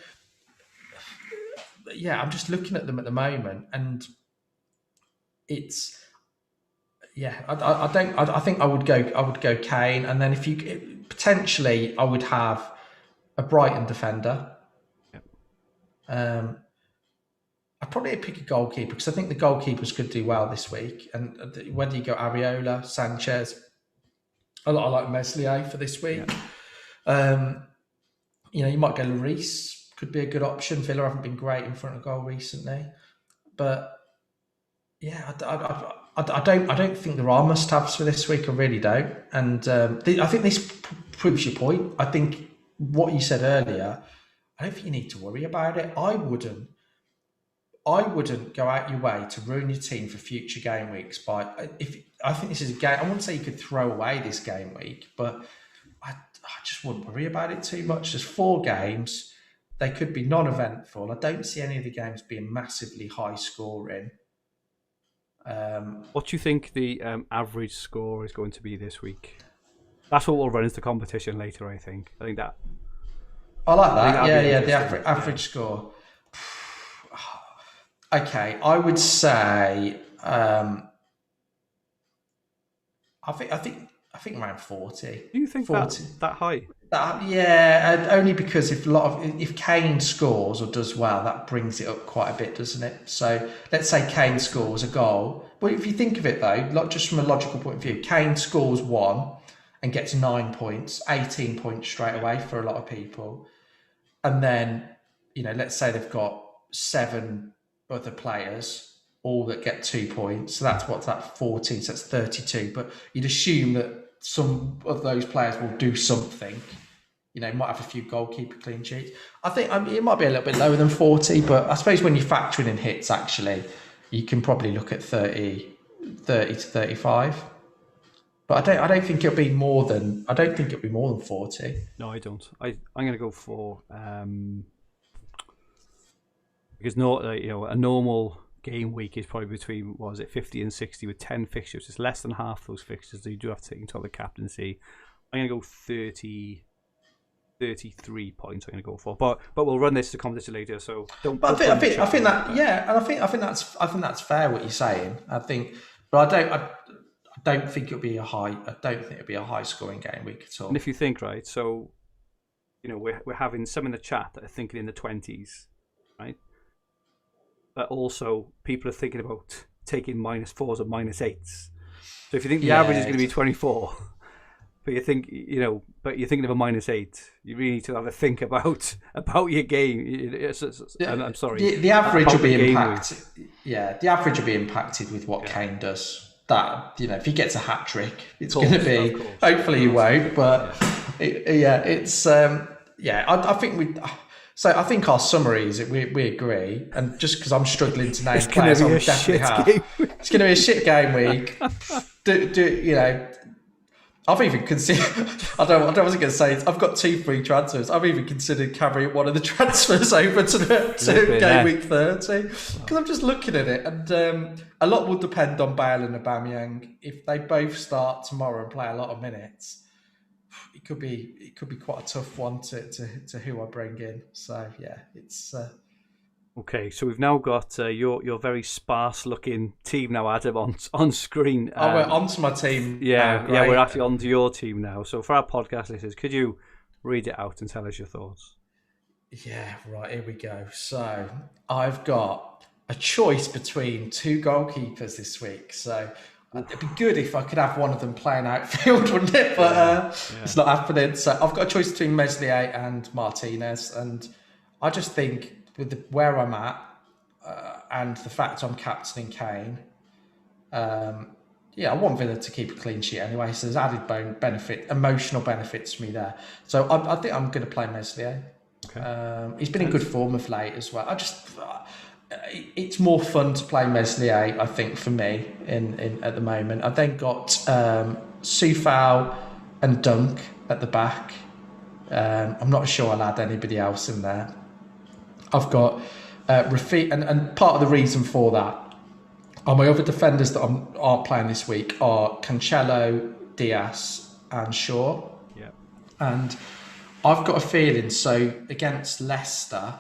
Yeah, I'm just looking at them at the moment, and it's I think I would go Kane, and then potentially I would have a Brighton defender. Yep. I'd probably pick a goalkeeper, because I think the goalkeepers could do well this week, and whether you go Areola, Sanchez, I like Meslier for this week. Yep. You might go Lloris, could be a good option. Villa haven't been great in front of goal recently, but yeah, I don't think there are must-haves for this week. I really don't, and I think this proves your point. I think what you said earlier, I don't think you need to worry about it. I wouldn't go out your way to ruin your team for future game weeks I think this is a game. I wouldn't say you could throw away this game week, but just wouldn't worry about it too much. There's 4 games. They could be non-eventful. I don't see any of the games being massively high scoring. What do you think the average score is going to be this week? That's what we'll run into competition later, I think. I think that. I like that. Yeah, the average score. Okay, I would say. I think around 40. Do you think 40. that high? Only because if Kane scores or does well, that brings it up quite a bit, doesn't it? So let's say Kane scores a goal. But if you think of it though, not just from a logical point of view, Kane scores 1 and gets 9 points, 18 points straight away for a lot of people. And then, let's say they've got 7 other players, all that get 2 points. So that's 14, so that's 32. But you'd assume that some of those players will do something. Might have a few goalkeeper clean sheets. I think it might be a little bit lower than 40, but I suppose when you're factoring in hits, actually, you can probably look at 30 to 35. But I don't think it'll be more than 40. No, I don't. I'm going to go for because a normal game week is probably between 50 and 60 with 10 fixtures. It's less than half those fixtures that you do have to take into the captaincy. I'm going to go 33 points. I'm going to go for, but we'll run this to competition later. So don't. But I think that and I think that's fair what you're saying. But I don't think it'll be a high. I don't think it'll be a high scoring game week at all. And if you think right, so we're having some in the chat that are thinking in the 20s, right? But also people are thinking about taking -4s or -8s. So if you think the average is going to be 24, but you think but you're thinking of a -8, you really need to have a think about your game. I'm sorry. The average will be impacted. Yeah, the average will be impacted with what Kane does. That if he gets a hat trick, it's going to be. Hopefully, he won't. But I think we. So I think our summary is that we agree, and just because I'm struggling to name players, I'm definitely have. It's going to be a shit game week. I've even considered. I wasn't going to say. I've got 2 free transfers. I've even considered carrying one of the transfers over to game week 30 because I'm just looking at it, and a lot will depend on Bale and Aubameyang. If they both start tomorrow and play a lot of minutes, it could be quite a tough one to who I bring in. So yeah, it's. Okay, so we've now got your very sparse-looking team now, Adam, on screen. We're onto my team. Yeah, we're actually onto your team now. So for our podcast listeners, could you read it out and tell us your thoughts? Yeah, right, here we go. So I've got a choice between 2 goalkeepers this week. So it'd be good if I could have one of them playing outfield, wouldn't it? But it's not happening. So I've got a choice between Meslier and Martinez. And I just think with where I'm at and the fact I'm captaining Kane, I want Villa to keep a clean sheet anyway. So there's added emotional benefits for me there. So I think I'm going to play Meslier. Okay. He's been in good form of late as well. It's more fun to play Meslier, I think, for me in at the moment. I've then got Soufal and Dunk at the back. I'm not sure I'll add anybody else in there. I've got Rafi, and part of the reason for that are my other defenders that aren't playing this week are Cancelo, Diaz, and Shaw. Yeah. And I've got a feeling, so against Leicester,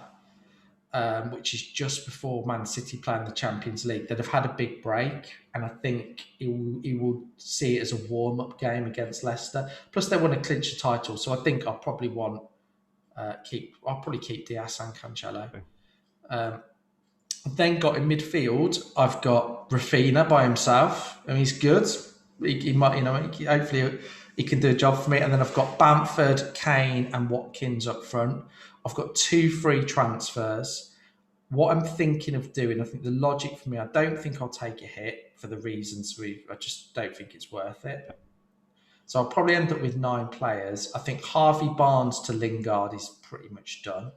which is just before Man City playing the Champions League, that have had a big break, and I think he will see it as a warm-up game against Leicester. Plus, they want to clinch the title, so I think I'll probably keep Diaz and Cancelo. Okay. I've then got in midfield, I've got Rafinha by himself, and he's good. He might, hopefully he can do a job for me. And then I've got Bamford, Kane, and Watkins up front. I've got 2 free transfers. What I'm thinking of doing, I think the logic for me, I don't think I'll take a hit for the reasons I just don't think it's worth it. So I'll probably end up with 9 players. I think Harvey Barnes to Lingard is pretty much done.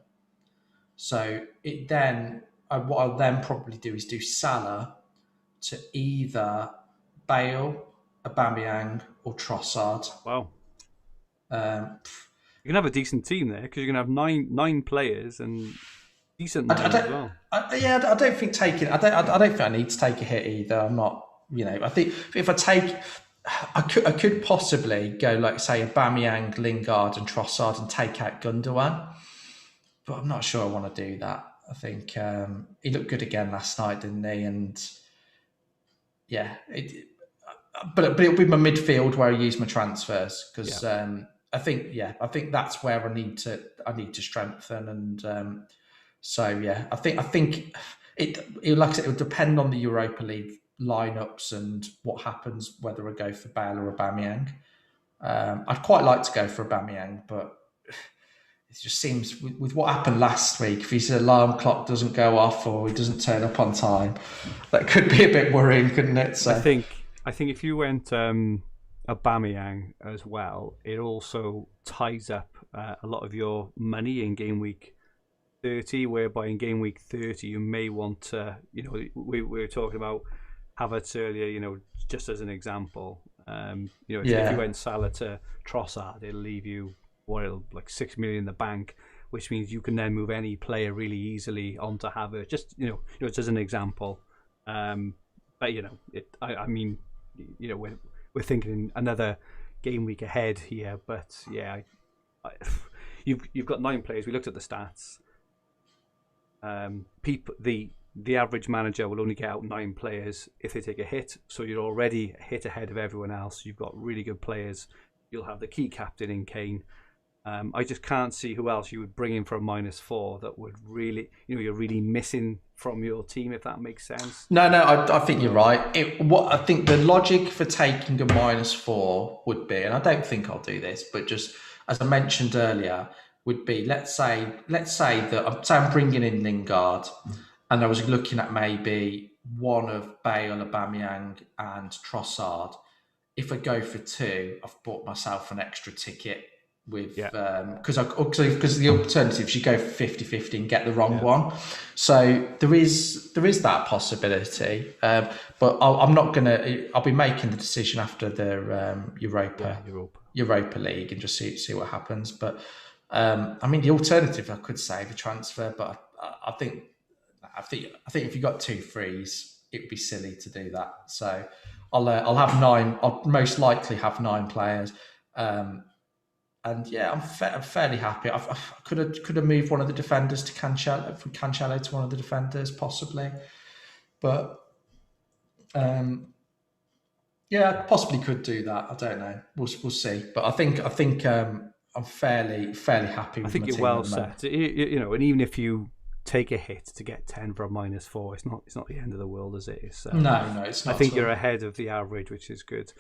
So what I'll then probably do is do Salah to either Bale, Aubameyang, or Trossard. Wow. You can have a decent team there because you can have nine players and decent nine as well. I don't think taking. I don't think I need to take a hit either. I'm not. I think if I take, I could possibly go like say Aubameyang, Lingard, and Trossard and take out Gundogan, but I'm not sure I want to do that. I think he looked good again last night, didn't he? And yeah, but it'll be my midfield where I use my transfers because I think that's where I need to strengthen and. So yeah, I think it like I said, it will depend on the Europa League lineups and what happens, whether I go for Bale or Aubameyang. I'd quite like to go for Aubameyang, but it just seems with what happened last week, if his alarm clock doesn't go off or he doesn't turn up on time, that could be a bit worrying, couldn't it? So I think if you went Aubameyang as well, it also ties up a lot of your money in game week 30, whereby in game week 30 you may want to, we were talking about Havertz earlier, just as an example, if you went Salah to Trossard, it'll leave you like 6 million in the bank, which means you can then move any player really easily onto Havertz, just it's as an example. But I mean we're thinking another game week ahead here, but yeah, you've got 9 players. We looked at the stats. The average manager will only get out 9 players if they take a hit, so you're already a hit ahead of everyone else. You've got really good players. You'll have the key captain in Kane. I just can't see who else you would bring in for a -4 that would really, you're really missing from your team, if that makes sense. No, I think you're right. What I think the logic for taking a -4 would be, and I don't think I'll do this, but just as I mentioned earlier, would be let's say that I'm bringing in Lingard, and I was looking at maybe one of Bale, Aubameyang, and Trossard. If I go for 2, I've bought myself an extra ticket with because the alternatives you go for 50-50 and get the wrong one. So there is that possibility, but I'm not gonna. I'll be making the decision after the Europa League and just see what happens, but. I mean, the alternative I could say the transfer, but I think if you got 2 frees, it would be silly to do that. So I'll have 9. I'll most likely have 9 players, and yeah, I'm fairly happy. I could have moved one of the defenders to Cancelo, from Cancelo to one of the defenders possibly, but yeah, I possibly could do that. I don't know. We'll see. But I think. I'm fairly happy with I think you're well set. And even if you take a hit to get 10 for a -4, it's not the end of the world as it is. No, it's not. I think you're ahead of the average, which is good.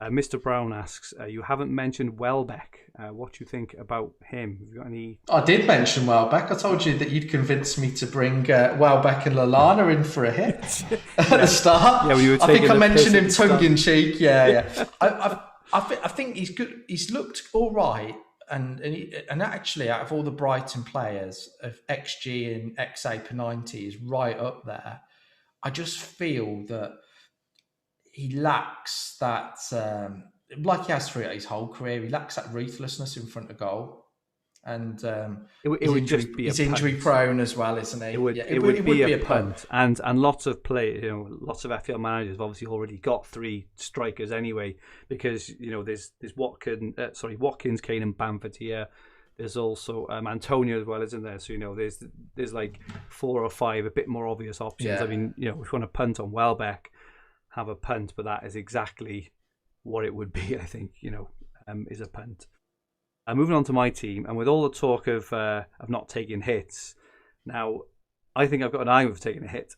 Mr. Brown asks, you haven't mentioned Welbeck. What do you think about him? Have you got any? I did mention Welbeck. I told you that you'd convinced me to bring Welbeck and Lallana in for a hit at the start. Yeah, I think I mentioned him tongue in cheek. Yeah. I think he's good. He's looked all right. And actually, out of all the Brighton players, of XG and XA per 90 is right up there. I just feel that he lacks that, like he has throughout his whole career, he lacks that ruthlessness in front of goal. And he's injury prone as well, isn't he? It would be a punt. And lots of players, lots of FPL managers have obviously already got 3 strikers anyway, because there's Watkins, Kane, and Bamford here. There's also Antonio as well, isn't there? So there's like 4 or 5 a bit more obvious options. I mean, if you want to punt on Welbeck, have a punt, but that is exactly what it would be. I think is a punt. Moving on to my team, and with all the talk of not taking hits, now I think I've got an eye with taking a hit,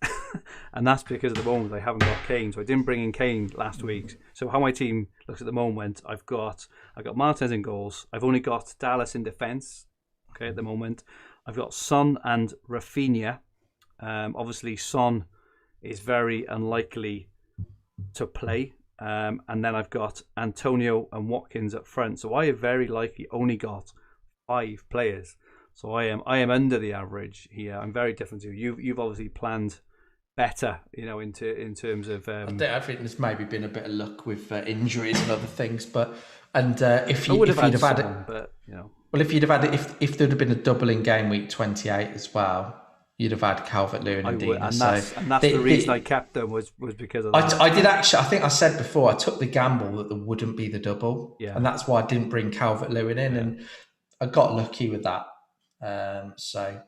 and that's because at the moment I haven't got Kane, so I didn't bring in Kane last week. So how my team looks at the moment, I've got Martinez in goals. I've only got Dallas in defence. Okay, at the moment, I've got Son and Rafinha. Obviously, Son is very unlikely to play. And then I've got Antonio and Watkins up front. So I have very likely only got 5 players. So I am under the average here. I'm very different to you. You've obviously planned better, in terms of. I think there's maybe been a bit of luck with injuries and other things, but if I would you'd have had it, but well, if you'd have had it, if there'd have been a double in game week 28 as well, you'd have had Calvert-Lewin and Dina. And that's the reason I kept them was because of that. I did actually. I think I said before I took the gamble that there wouldn't be the double, and that's why I didn't bring Calvert-Lewin in, and I got lucky with that. So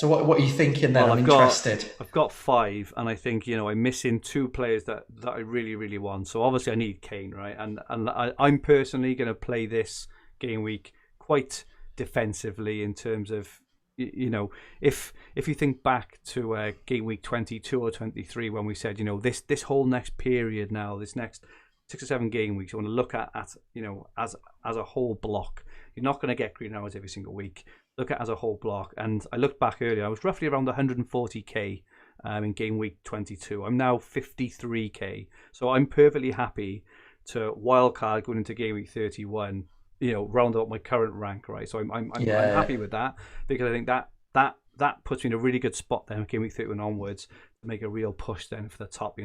what are you thinking then? I'm interested. I've got 5, and I think I'm missing 2 players that I really, really want. So obviously I need Kane, right? And I'm personally going to play this game week quite defensively in terms of, if you think back to game week 22 or 23 when we said, this whole next period now, this next 6 or 7 game weeks, you want to look at as a whole block. You're not going to get green arrows every single week. Look at it as a whole block. And I looked back earlier, I was roughly around 140k in game week 22. I'm now 53k. So I'm perfectly happy to wildcard going into game week 31, round up my current rank, right? So I'm happy with that, because I think that puts me in a really good spot then, game week 31 onwards, to make a real push then for the top,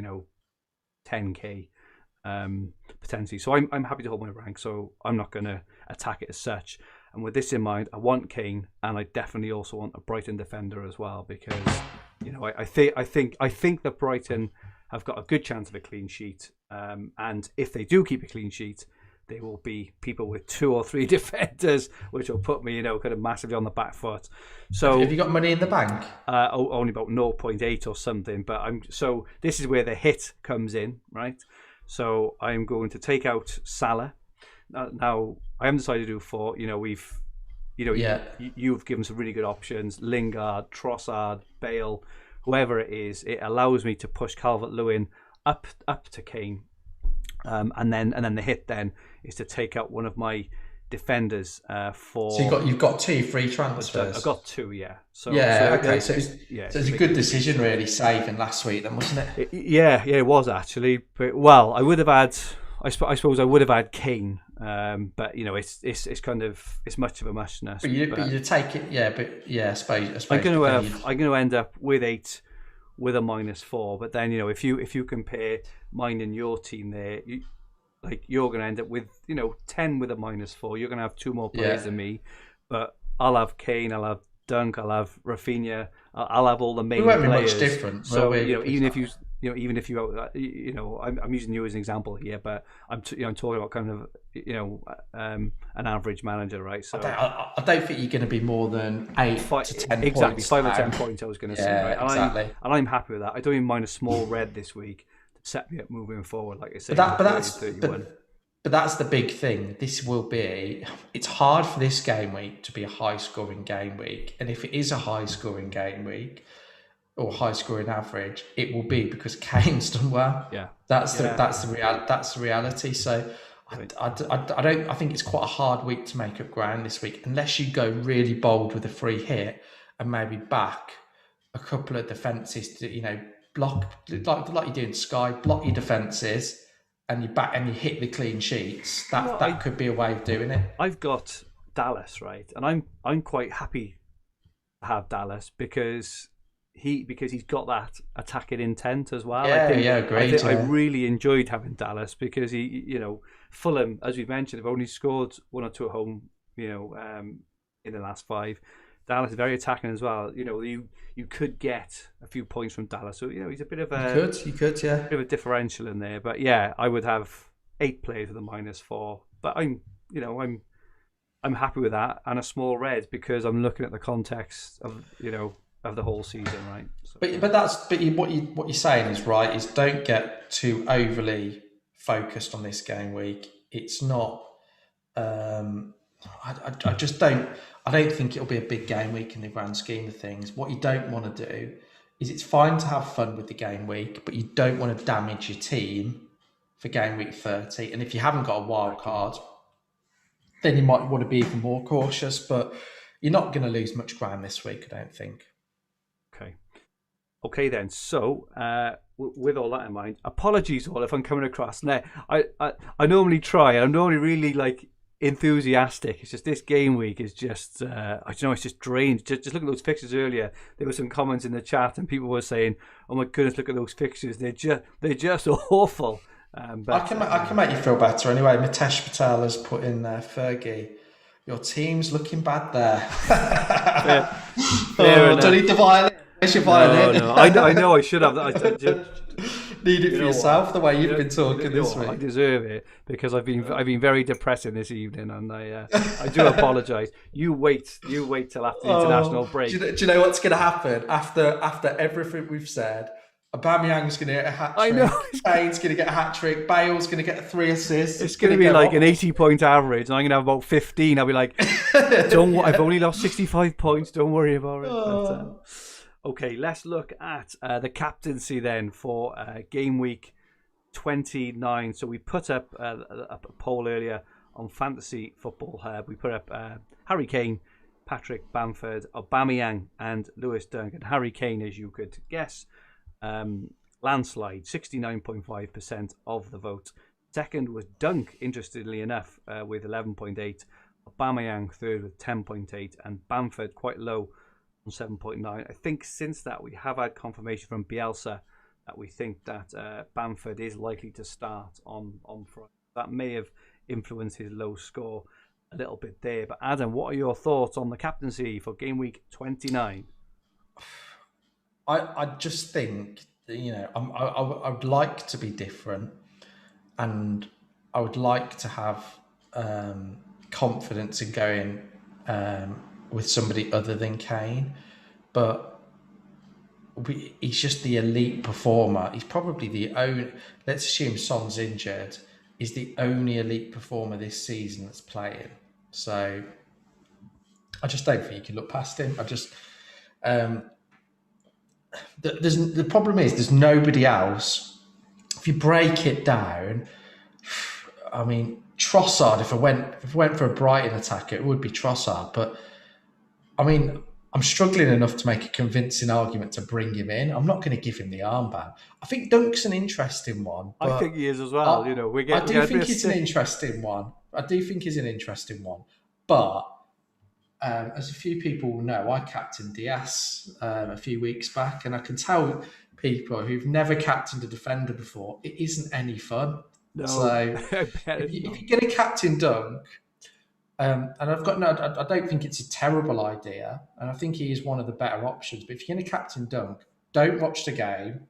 10k potentially. So I'm happy to hold my rank, so I'm not going to attack it as such. And with this in mind, I want Kane, and I definitely also want a Brighton defender as well, because I think that Brighton have got a good chance of a clean sheet, and if they do keep a clean sheet, they will be people with 2 or 3 defenders, which will put me, kind of massively on the back foot. So, have you got money in the bank? Only about 0.8 or something. But this is where the hit comes in, right? So I'm going to take out Salah. Now I haven't decided to do 4. You've given some really good options: Lingard, Trossard, Bale, whoever it is. It allows me to push Calvert-Lewin up to Kane. And then the hit then is to take out one of my defenders for. So you've got 2 free transfers. I've got 2, yeah. So it's a good decision, really, saving last week, then, wasn't it? It was actually. But I would have had. I suppose I would have had Kane, but it's kind of it's much of a muchness. But you take it, I suppose. I'm going to end up with 8. With a -4, but then if you compare mine and your team there, you're going to end up with 10 with a -4. You're going to have 2 more players than me, but I'll have Kane, I'll have Dunk, I'll have Rafinha, I'll have all the main players. We won't be much different. So even if you I'm using you as an example here, but I'm talking about kind of an average manager, right? So I don't think you're going to be more than 8 to 10 exactly points 5 or 10 points. I was going to say, right? And exactly. I'm happy with that. I don't even mind a small red this week to set me up moving forward, like I said. But that's the big thing. It's hard for this game week to be a high scoring game week, and if it is a high scoring game week or high scoring average, it will be because Kane's done well. Yeah, that's the reality. So I think it's quite a hard week to make up ground this week, unless you go really bold with a free hit and maybe back a couple of defences to block like you do in Sky, block your defences. And you hit the clean sheets. That could be a way of doing it. I've got Dallas, right, and I'm quite happy to have Dallas because he's got that attacking intent as well. Great. I really enjoyed having Dallas because Fulham, as we've mentioned, have only scored 1 or 2 at home, in the last 5. Dallas is very attacking as well. You could get a few points from Dallas. So he's a bit of a you could bit of a differential in there. But I would have 8 players with a -4. But I'm happy with that and a small red because I'm looking at the context of of the whole season, right? So, what you're saying is right. Is don't get too overly focused on this game week. It's not. I just don't. I don't think it'll be a big game week in the grand scheme of things. What you don't want to do is it's fine to have fun with the game week, but you don't want to damage your team for game week 30. And if you haven't got a wild card, then you might want to be even more cautious. But you're not going to lose much ground this week, I don't think. Okay then. So with all that in mind, apologies all if I'm coming across. Now I normally try. I'm normally really enthusiastic. It's just this game week is just, I don't know, it's just drained. Just look at those fixtures earlier. There were some comments in the chat, and people were saying, "Oh my goodness, look at those fixtures. They're just awful." I can make you feel better anyway. Mitesh Patel has put in there, Fergie, your team's looking bad there. Fair don't need the violin. Where's your violin? No. I know I should have. I need it for yourself, the way you've been talking this week. I deserve it because I've been very depressing this evening, and I do apologise. You wait till after the international break. Do you know what's going to happen after everything we've said? Aubameyang's going to get a hat trick. I know. Kane's going to get a hat trick. Bale's going to get 3 assists. It's going to be like an 80-point average, and I'm going to have about 15. I'll be like, I've only lost 65 points. Don't worry about it. But, okay, let's look at the captaincy then for game week 29. So we put up a poll earlier on Fantasy Football Hub. We put up Harry Kane, Patrick Bamford, Aubameyang, and Lewis Dunk. And Harry Kane, as you could guess, landslide, 69.5% of the vote. Second was Dunk, interestingly enough, with 11.8. Aubameyang third with 10.8, and Bamford quite low on 7.9. I think since that we have had confirmation from Bielsa that we think that Bamford is likely to start on Friday. That may have influenced his low score a little bit there. But Adam, what are your thoughts on the captaincy for game week 29? I just think, I would like to be different, and I would like to have confidence in going with somebody other than Kane, but he's just the elite performer. He's probably the only, let's assume Son's injured, he's the only elite performer this season that's playing. So I just don't think you can look past him. The problem is there's nobody else. If you break it down, I mean, Trossard, if I went for a Brighton attacker, it would be Trossard. But I mean, I'm struggling enough to make a convincing argument to bring him in. I'm not going to give him the armband. I think Dunk's an interesting one. I think he is as well. I do think he's an interesting one. But as a few people know, I captained Diaz a few weeks back, and I can tell people who've never captained a defender before, it isn't any fun. No, so if you're going to captain Dunk, and I don't think it's a terrible idea, and I think he is one of the better options. But if you're going to captain Dunk, don't watch the game,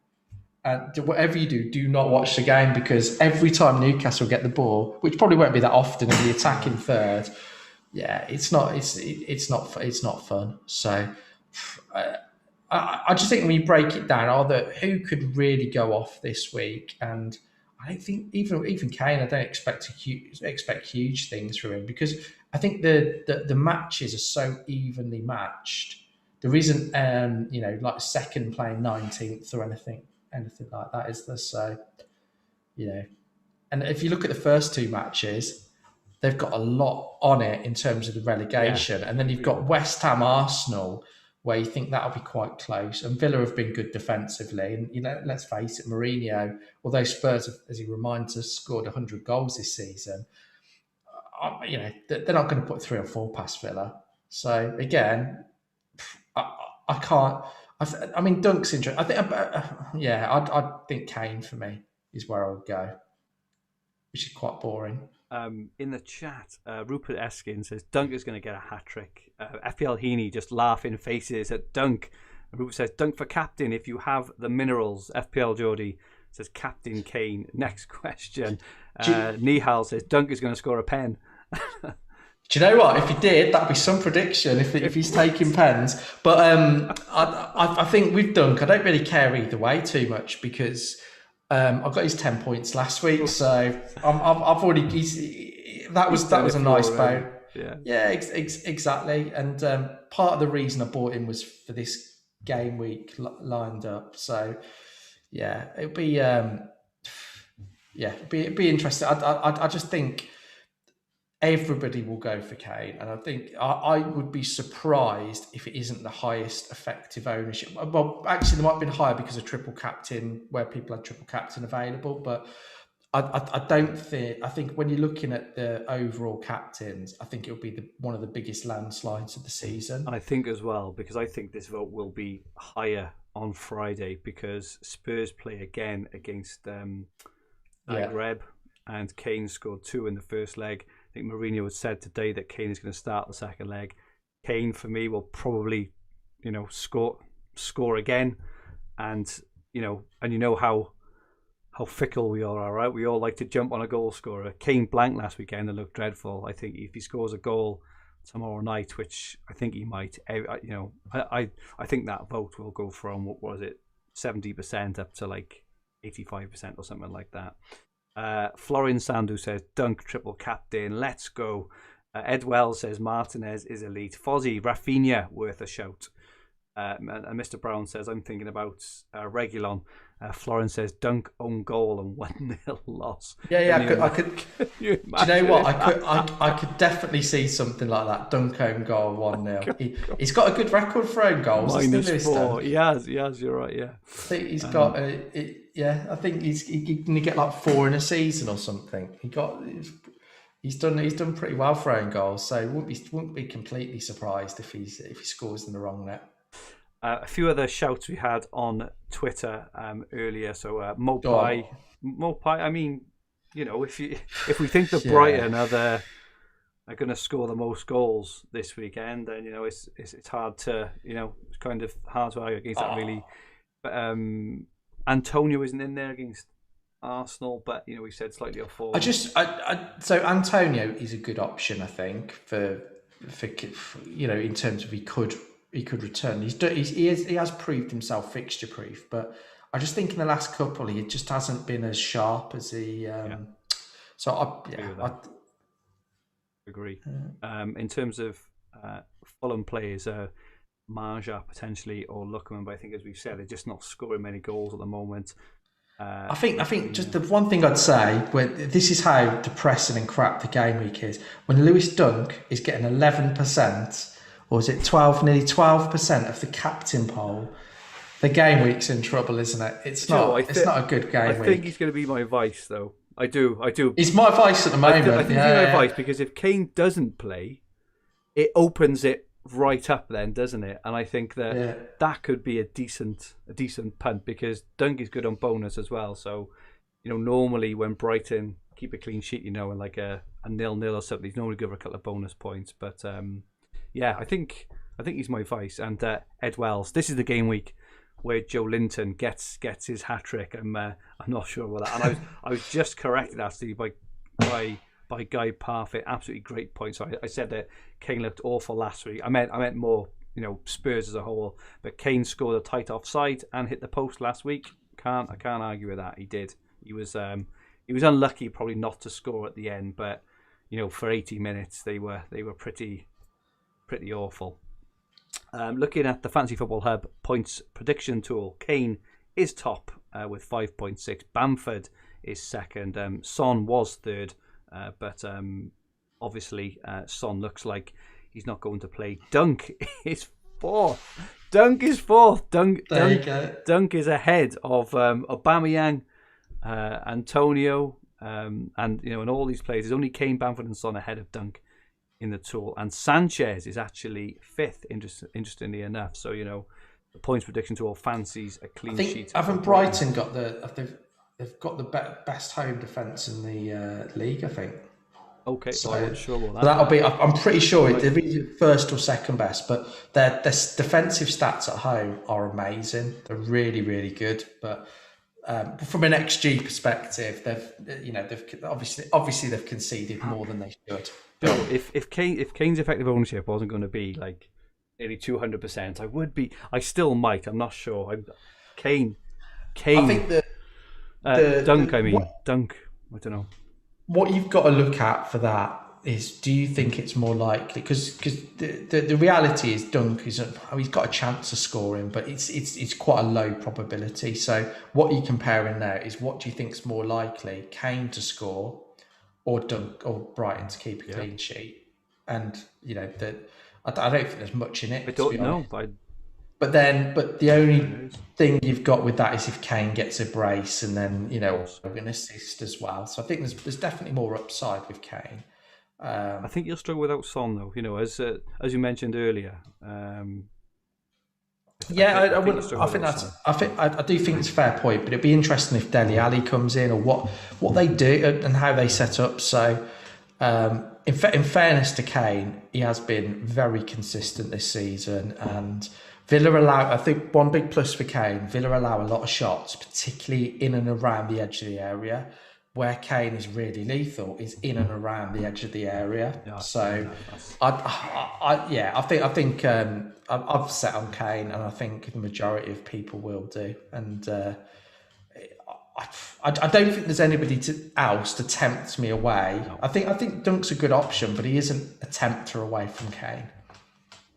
and whatever you do not watch the game, because every time Newcastle get the ball, which probably won't be that often in the attacking third, yeah, it's not fun. So I just think when you break it down, who could really go off this week? And I don't think even Kane, I don't expect huge things from him, because I think the matches are so evenly matched. There isn't like second playing 19th or anything like that, is there? So and if you look at the first two matches, they've got a lot on it in terms of the relegation. Yeah. And then you've got West Ham, Arsenal, where you think that'll be quite close. And Villa have been good defensively. And, let's face it, Mourinho, although Spurs have, as he reminds us, scored 100 goals this season, they're not going to put 3 or 4 past Villa. So, again, I can't... I mean, Dunk's interesting. I think Kane, for me, is where I would go, which is quite boring. In the chat, Rupert Eskin says Dunk is going to get a hat-trick. FPL Heaney just laughing faces at Dunk. Rupert says Dunk for captain if you have the minerals. FPL Geordie says Captain Kane. Next question. Nihal says Dunk is going to score a pen. Do you know what? If he did, that'd be some prediction if he's taking pens. But I think with Dunk, I don't really care either way too much, because I got his 10 points last week, so I've already. That was a nice bout. Yeah, exactly. And part of the reason I bought him was for this game week lined up. So yeah, it'd be interesting. I just think everybody will go for Kane, and I think I would be surprised if it isn't the highest effective ownership. Well, actually, there might have been higher because of triple captain, where people had triple captain available. But I don't think. I think when you're looking at the overall captains, I think it'll be one of the biggest landslides of the season. I think as well, because I think this vote will be higher on Friday because Spurs play again against Zagreb, and Kane scored 2 in the first leg. I think Mourinho has said today that Kane is going to start the second leg. Kane, for me, will probably, score again, and how fickle we all are, right? We all like to jump on a goal scorer. Kane blanked last weekend and looked dreadful. I think if he scores a goal tomorrow night, which I think he might, I think that vote will go from, what was it, 70% up to like 85% or something like that. Florin Sandu says, Dunk triple captain, let's go. Ed Wells says, Martinez is elite. Fozzie, Rafinha, worth a shout. And Mr. Brown says, I'm thinking about Reguilon. Florence says, Dunk, own goal and 1-0 loss. Yeah, I could. Do you know what? I could definitely see something like that. Dunk, own goal, 1-0. He's got a good record for own goals. -4. He has. You're right. Yeah. I think he's got. I think he's going to get like 4 in a season or something. He's done pretty well for own goals, so wouldn't be completely surprised if he scores in the wrong net. A few other shouts we had on Twitter earlier. So Mopai. I mean, if we think that Brighton are going to score the most goals this weekend, then it's hard to it's kind of hard to argue against that really. But Antonio isn't in there against Arsenal, but we said slightly off form. So Antonio is a good option, I think, for in terms of he could return. He has proved himself fixture proof, but I just think in the last couple he just hasn't been as sharp as he. So I agree. In terms of Fulham players, Marja potentially or Lookman, but I think as we've said, they're just not scoring many goals at the moment. I think just the one thing I'd say, where this is how depressing and crap the game week is, when Lewis Dunk is getting 11%. Or is it 12, nearly 12% of the captain poll? The game week's in trouble, isn't it? It's not. It's not a good game week. I think he's going to be my vice, though. I do. He's my vice at the moment. I think he's my vice because if Kane doesn't play, it opens it right up, then, doesn't it? And I think that could be a decent punt because Dunk is good on bonus as well. So, normally when Brighton keep a clean sheet, and like a 0-0 or something, he's normally good for a couple of bonus points, but. Yeah, I think he's my vice. And Ed Wells, this is the game week where Joe Linton gets his hat trick. I'm not sure about that. And I was just corrected actually by Guy Parfit. Absolutely great point. So I said that Kane looked awful last week. I meant more Spurs as a whole. But Kane scored a tight offside and hit the post last week. I can't argue with that. He did. He was unlucky probably not to score at the end, but for 80 minutes they were pretty awful. Looking at the Fantasy Football Hub points prediction tool, Kane is top with 5.6. Bamford is second. Son was third, but obviously Son looks like he's not going to play. Dunk is fourth. Dunk is ahead of Aubameyang, Antonio, and all these players. There's only Kane, Bamford, and Son ahead of Dunk in the tool, and Sanchez is actually fifth. Interestingly enough, so the points prediction tool fancies a clean sheet. Haven't Brighton got they've got the best home defence in the league? I think. Okay, so I'm not sure about that. That'll be. I'm pretty sure it'll be first or second best, but their defensive stats at home are amazing. They're really, really good, but. From an XG perspective, they've obviously they've conceded more than they should. Bill, if Kane's effective ownership wasn't going to be like nearly 200%, I still might. I'm not sure. Kane. I think Dunk. Dunk. I don't know. What you've got to look at for that is, do you think it's more likely? Because the reality is Dunk he's got a chance of scoring, but it's quite a low probability. So what you're comparing there is, what do you think is more likely, Kane to score or Dunk or Brighton to keep a clean sheet? And I don't think there's much in it. I don't know. But the only thing you've got with that is if Kane gets a brace and then, an assist as well. So I think there's definitely more upside with Kane. I think you'll struggle without Son, though. As you mentioned earlier. I do think it's a fair point, but it'd be interesting if Dele Alli comes in, or what they do and how they set up. So, in fairness to Kane, he has been very consistent this season, and Villa allow. I think one big plus for Kane, Villa allow a lot of shots, particularly in and around the edge of the area. Where Kane is really lethal is in and around the edge of the area. Yeah, so, I think I've set on Kane, and I think the majority of people will do. And I don't think there's anybody else to tempt me away. No. I think Dunk's a good option, but he isn't a tempter away from Kane.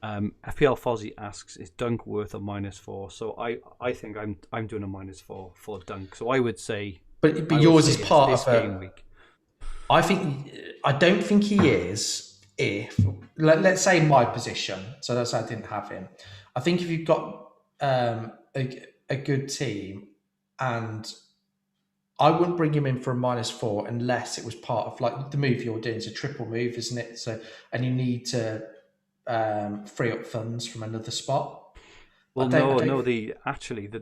FPL Fozzie asks, is Dunk worth a -4? So I think I'm doing a -4 for Dunk. So I would say. But yours is part of a game week. I don't think he is. If let's say my position, so that's why I didn't have him. I think if you've got a good team, and I wouldn't bring him in for a -4 unless it was part of like the move you're doing. It's a triple move, isn't it? So and you need to free up funds from another spot. Well, the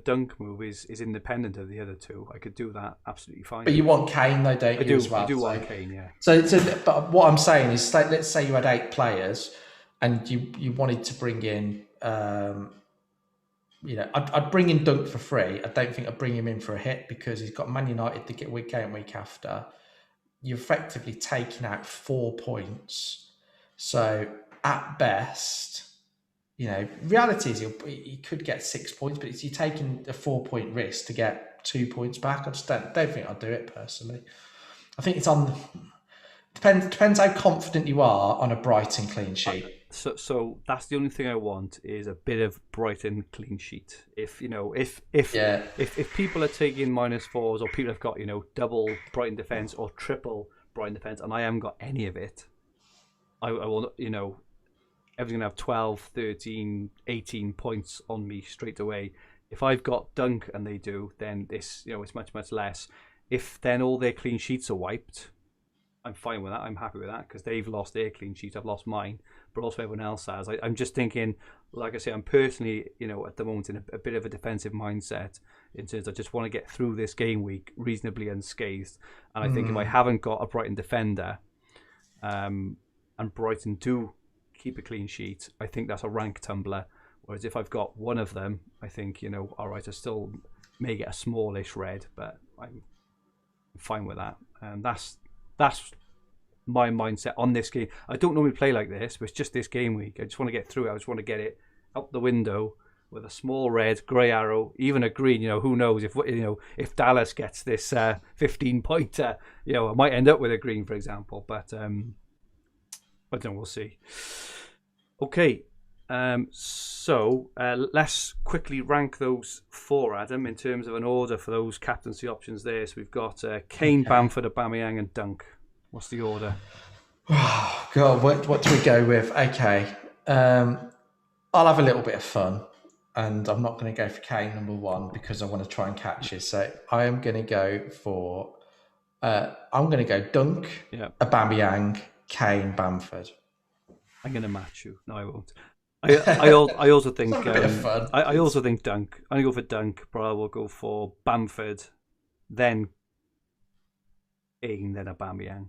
Dunk move is independent of the other two. I could do that absolutely fine. But you want Kane though, don't you? As well? I do want Kane, yeah. So, but what I'm saying is, let's say you had 8 players, and you wanted to bring in, I'd bring in Dunk for free. I don't think I'd bring him in for a hit because he's got Man United to get week after. You're effectively taking out 4 points. So at best. Reality is he could get 6 points, but you're taking a 4-point risk to get 2 points back. I just don't think I'd do it personally. I think it's depends how confident you are on a Brighton clean sheet. So that's the only thing I want is a bit of Brighton clean sheet. If people are taking -4s, or people have got double Brighton defense or triple Brighton defense, and I haven't got any of it, I will everyone's going to have 12, 13, 18 points on me straight away. If I've got Dunk and they do, then it's much, much less. If then all their clean sheets are wiped, I'm fine with that. I'm happy with that because they've lost their clean sheet. I've lost mine, but also everyone else has. I'm just thinking, like I say, I'm personally, at the moment in a bit of a defensive mindset in terms of I just want to get through this game week reasonably unscathed. And I think if I haven't got a Brighton defender, and Brighton do keep a clean sheet, I think that's a rank tumbler. Whereas if I've got one of them, I think, all right, I still may get a smallish red, but I'm fine with that. And that's my mindset on this game. I don't normally play like this, but it's just this game week. I just want to get through it. I just want to get it out the window with a small red, grey arrow, even a green. Who knows if Dallas gets this 15-pointer, I might end up with a green, for example. But I don't know, we'll see. Okay, so let's quickly rank those 4, Adam, in terms of an order for those captaincy options there. So we've got Kane, Bamford, Aubameyang and Dunk. What's the order? Oh, God, what do we go with? Okay, I'll have a little bit of fun, and I'm not going to go for Kane number 1 because I want to try and catch it. So I am going to go for Dunk, Aubameyang, Kane, Bamford. I'm going to match you. No, I won't. I also think a bit of fun. I also think Dunk. I'm going to go for Dunk, but I will go for Bamford, then Kane, then Aubameyang.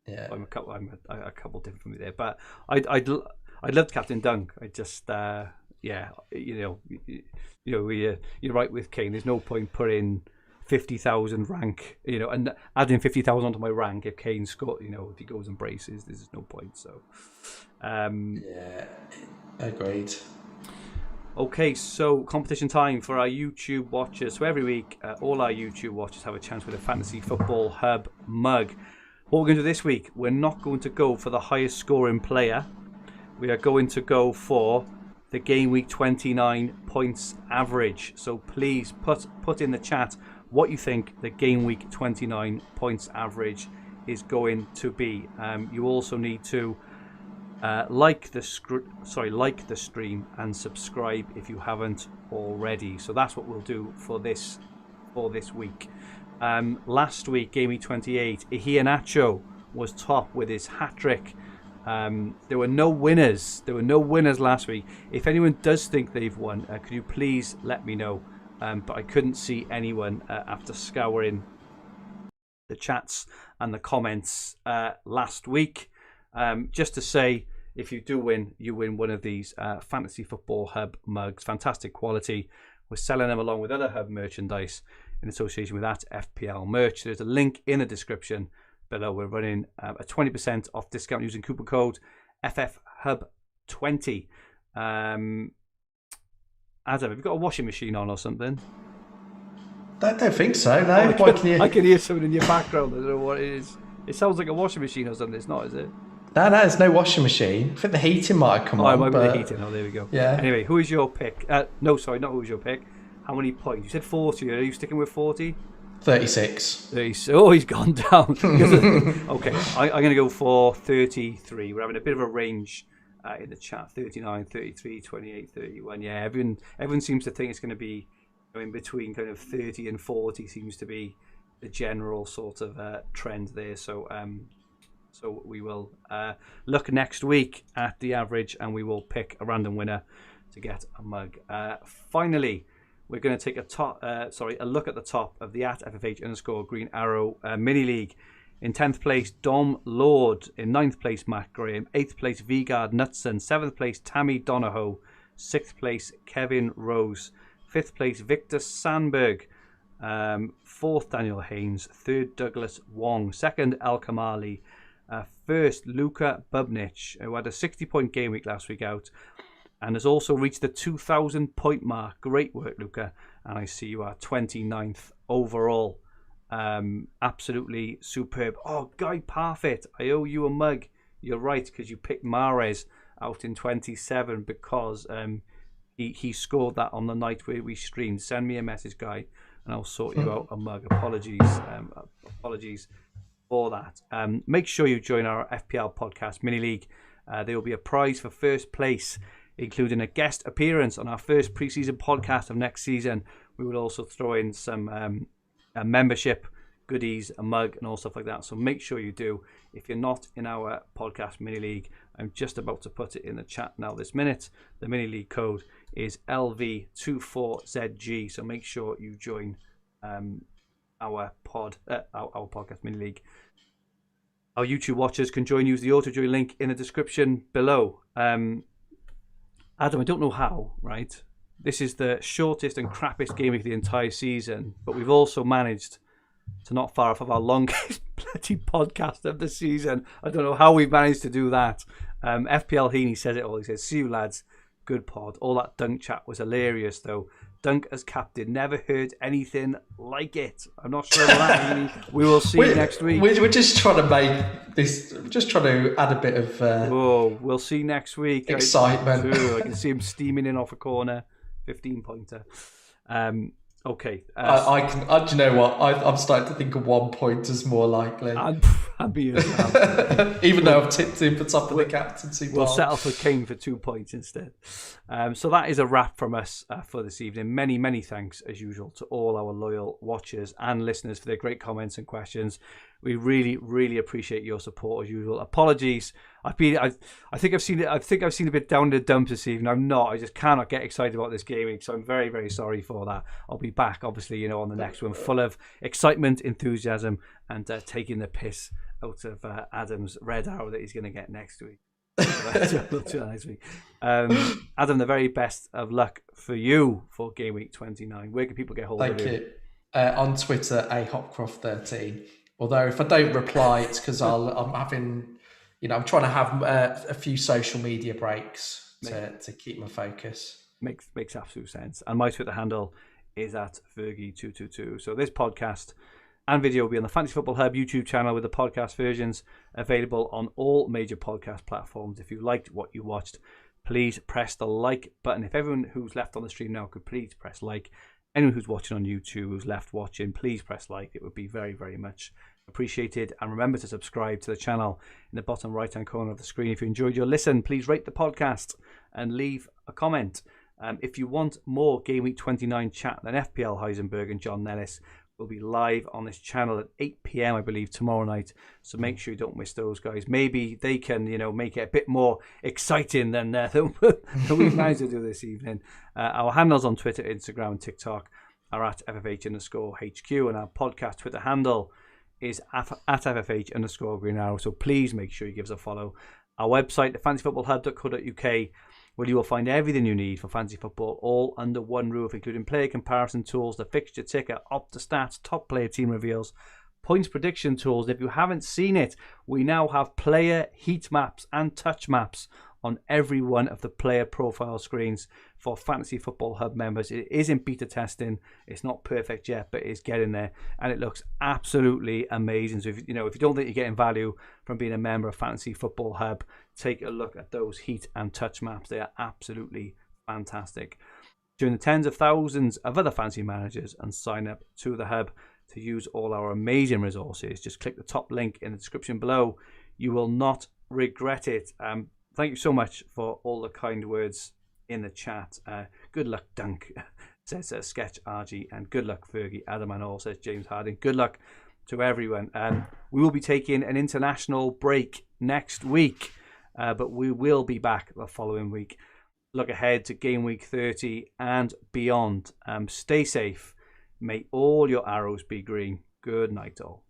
Yeah, I'm a couple different from me there, but I'd love Captain Dunk. I just you're right with Kane. There's no point putting 50,000 rank, and adding 50,000 onto my rank if Kane scored, if he goes and braces, there's no point. So, yeah, agreed. Okay, so competition time for our YouTube watchers. So every week, all our YouTube watchers have a chance with a Fantasy Football Hub mug. What we're going to do this week, we're not going to go for the highest scoring player. We are going to go for the Game Week 29 points average. So please put in the chat what you think the Game Week 29 points average is going to be. You also need to like the stream and subscribe if you haven't already. So that's what we'll do for this week. Last week, Game Week 28, Iheanacho was top with his hat-trick. There were no winners. There were no winners last week. If anyone does think they've won, could you please let me know? But I couldn't see anyone after scouring the chats and the comments last week. Just to say, if you do win, you win one of these Fantasy Football Hub mugs. Fantastic quality. We're selling them along with other Hub merchandise in association with that FPL merch. There's a link in the description below. We're running a 20% off discount using coupon code FFHub20. Adam, have you got a washing machine on or something? I don't think so, no. I can hear something in your background. I don't know what it is. It sounds like a washing machine or something. It's not, is it? No, there's no washing machine. I think the heating might have come on. It might be the heating. Oh, there we go. Yeah. Anyway, who is your pick? No, sorry, not who is your pick. How many points? You said 40. Are you sticking with 40? 36. Oh, he's gone down. Okay, I'm going to go for 33. We're having a bit of a range in the chat. 39, 33, 28, 31. Yeah, everyone seems to think it's going to be in between kind of 30 and 40 seems to be the general sort of trend there. So we will look next week at the average and we will pick a random winner to get a mug. Finally, we're going to take a look at the top of the @FFH_Green Arrow mini league. In 10th place, Dom Lord. In 9th place, Matt Graham. 8th place, Vigard Knutson. 7th place, Tammy Donahoe. 6th place, Kevin Rose. 5th place, Victor Sandberg. 4th, Daniel Haynes. 3rd, Douglas Wong. 2nd, El Kamali. 1st, Luka Bubnich, who had a 60-point game week last week out and has also reached the 2,000 point mark. Great work, Luca. And I see you are 29th overall. Absolutely superb. Oh, Guy Parfit, I owe you a mug. You're right, because you picked Mahrez out in 27 because he scored that on the night where we streamed. Send me a message, Guy, and I'll sort you out a mug. Apologies for that. Make sure you join our FPL podcast mini league. There will be a prize for first place, including a guest appearance on our first preseason podcast of next season. We will also throw in some membership goodies, a mug, and all stuff like that. So make sure you do. If you're not in our podcast mini league, I'm just about to put it in the chat now this minute. The mini league code is LV24ZG. So make sure you join our podcast mini league. Our YouTube watchers can join. Use the auto join link in the description below. Adam, I don't know how, right? This is the shortest and crappiest game of the entire season, but we've also managed to not far off of our longest bloody podcast of the season. I don't know how we've managed to do that. FPL Heaney says it all. He says, "See you lads, good pod." All that Dunk chat was hilarious, though. Dunk as captain, never heard anything like it. I'm not sure what that means. We will see next week. We're just trying to make this, just trying to add a bit of we'll see next week. Excitement. I can see him steaming in off a corner, 15-pointer. Okay. I can. Do you know what? I'm starting to think of 1 point as more likely. I'd be even though I've tipped him for top of the captaincy. We'll settle for Kane for 2 points instead. So that is a wrap from us for this evening. Many, many thanks, as usual, to all our loyal watchers and listeners for their great comments and questions. We really, really appreciate your support as usual. Apologies. I think I've seen a bit down in the dumps this evening. I'm not. I just cannot get excited about this gaming. So I'm very, very sorry for that. I'll be back, obviously, on the next one, full of excitement, enthusiasm, and taking the piss out of Adam's red arrow that he's going to get next week. Next week. Adam, the very best of luck for you for Game Week 29. Where can people get hold of you? Thank you. On Twitter, Hopcroft13. Although if I don't reply, it's because I'm having, I'm trying to have a few social media breaks to keep my focus. Makes absolute sense. And my Twitter handle is @Fergie222. So this podcast and video will be on the Fantasy Football Hub YouTube channel with the podcast versions available on all major podcast platforms. If you liked what you watched, please press the like button. If everyone who's left on the stream now could please press like. Anyone who's watching on YouTube who's left watching, please press like. It would be very, very much appreciated. And remember to subscribe to the channel in the bottom right hand corner of the screen. If you enjoyed your listen, please rate the podcast and leave a comment. If you want more Game Week 29 chat, then FPL Heisenberg and John Nellis will be live on this channel at 8 p.m, I believe, tomorrow night. So make sure you don't miss those guys. Maybe they can, make it a bit more exciting than we've managed to do this evening. Our handles on Twitter, Instagram, and TikTok are at FFH_HQ, and our podcast Twitter handle is at FFH_Green Arrow. So please make sure you give us a follow. Our website, thefantasyfootballhub.co.uk, where you will find everything you need for fantasy football, all under one roof, including player comparison tools, the fixture ticker, Opta stats, top player team reveals, points prediction tools. If you haven't seen it, we now have player heat maps and touch maps on every one of the player profile screens for Fantasy Football Hub members. It is in beta testing. It's not perfect yet, but it's getting there, and it looks absolutely amazing. So if you don't think you're getting value from being a member of Fantasy Football Hub, take a look at those heat and touch maps. They are absolutely fantastic. Join the tens of thousands of other fantasy managers and sign up to the Hub to use all our amazing resources. Just click the top link in the description below. You will not regret it. Thank you so much for all the kind words in the chat. Good luck, Dunk, says Sketch RG, and good luck, Fergie. Adam and all, says James Harding. Good luck to everyone. We will be taking an international break next week, but we will be back the following week. Look ahead to Game Week 30 and beyond. Stay safe. May all your arrows be green. Good night, all.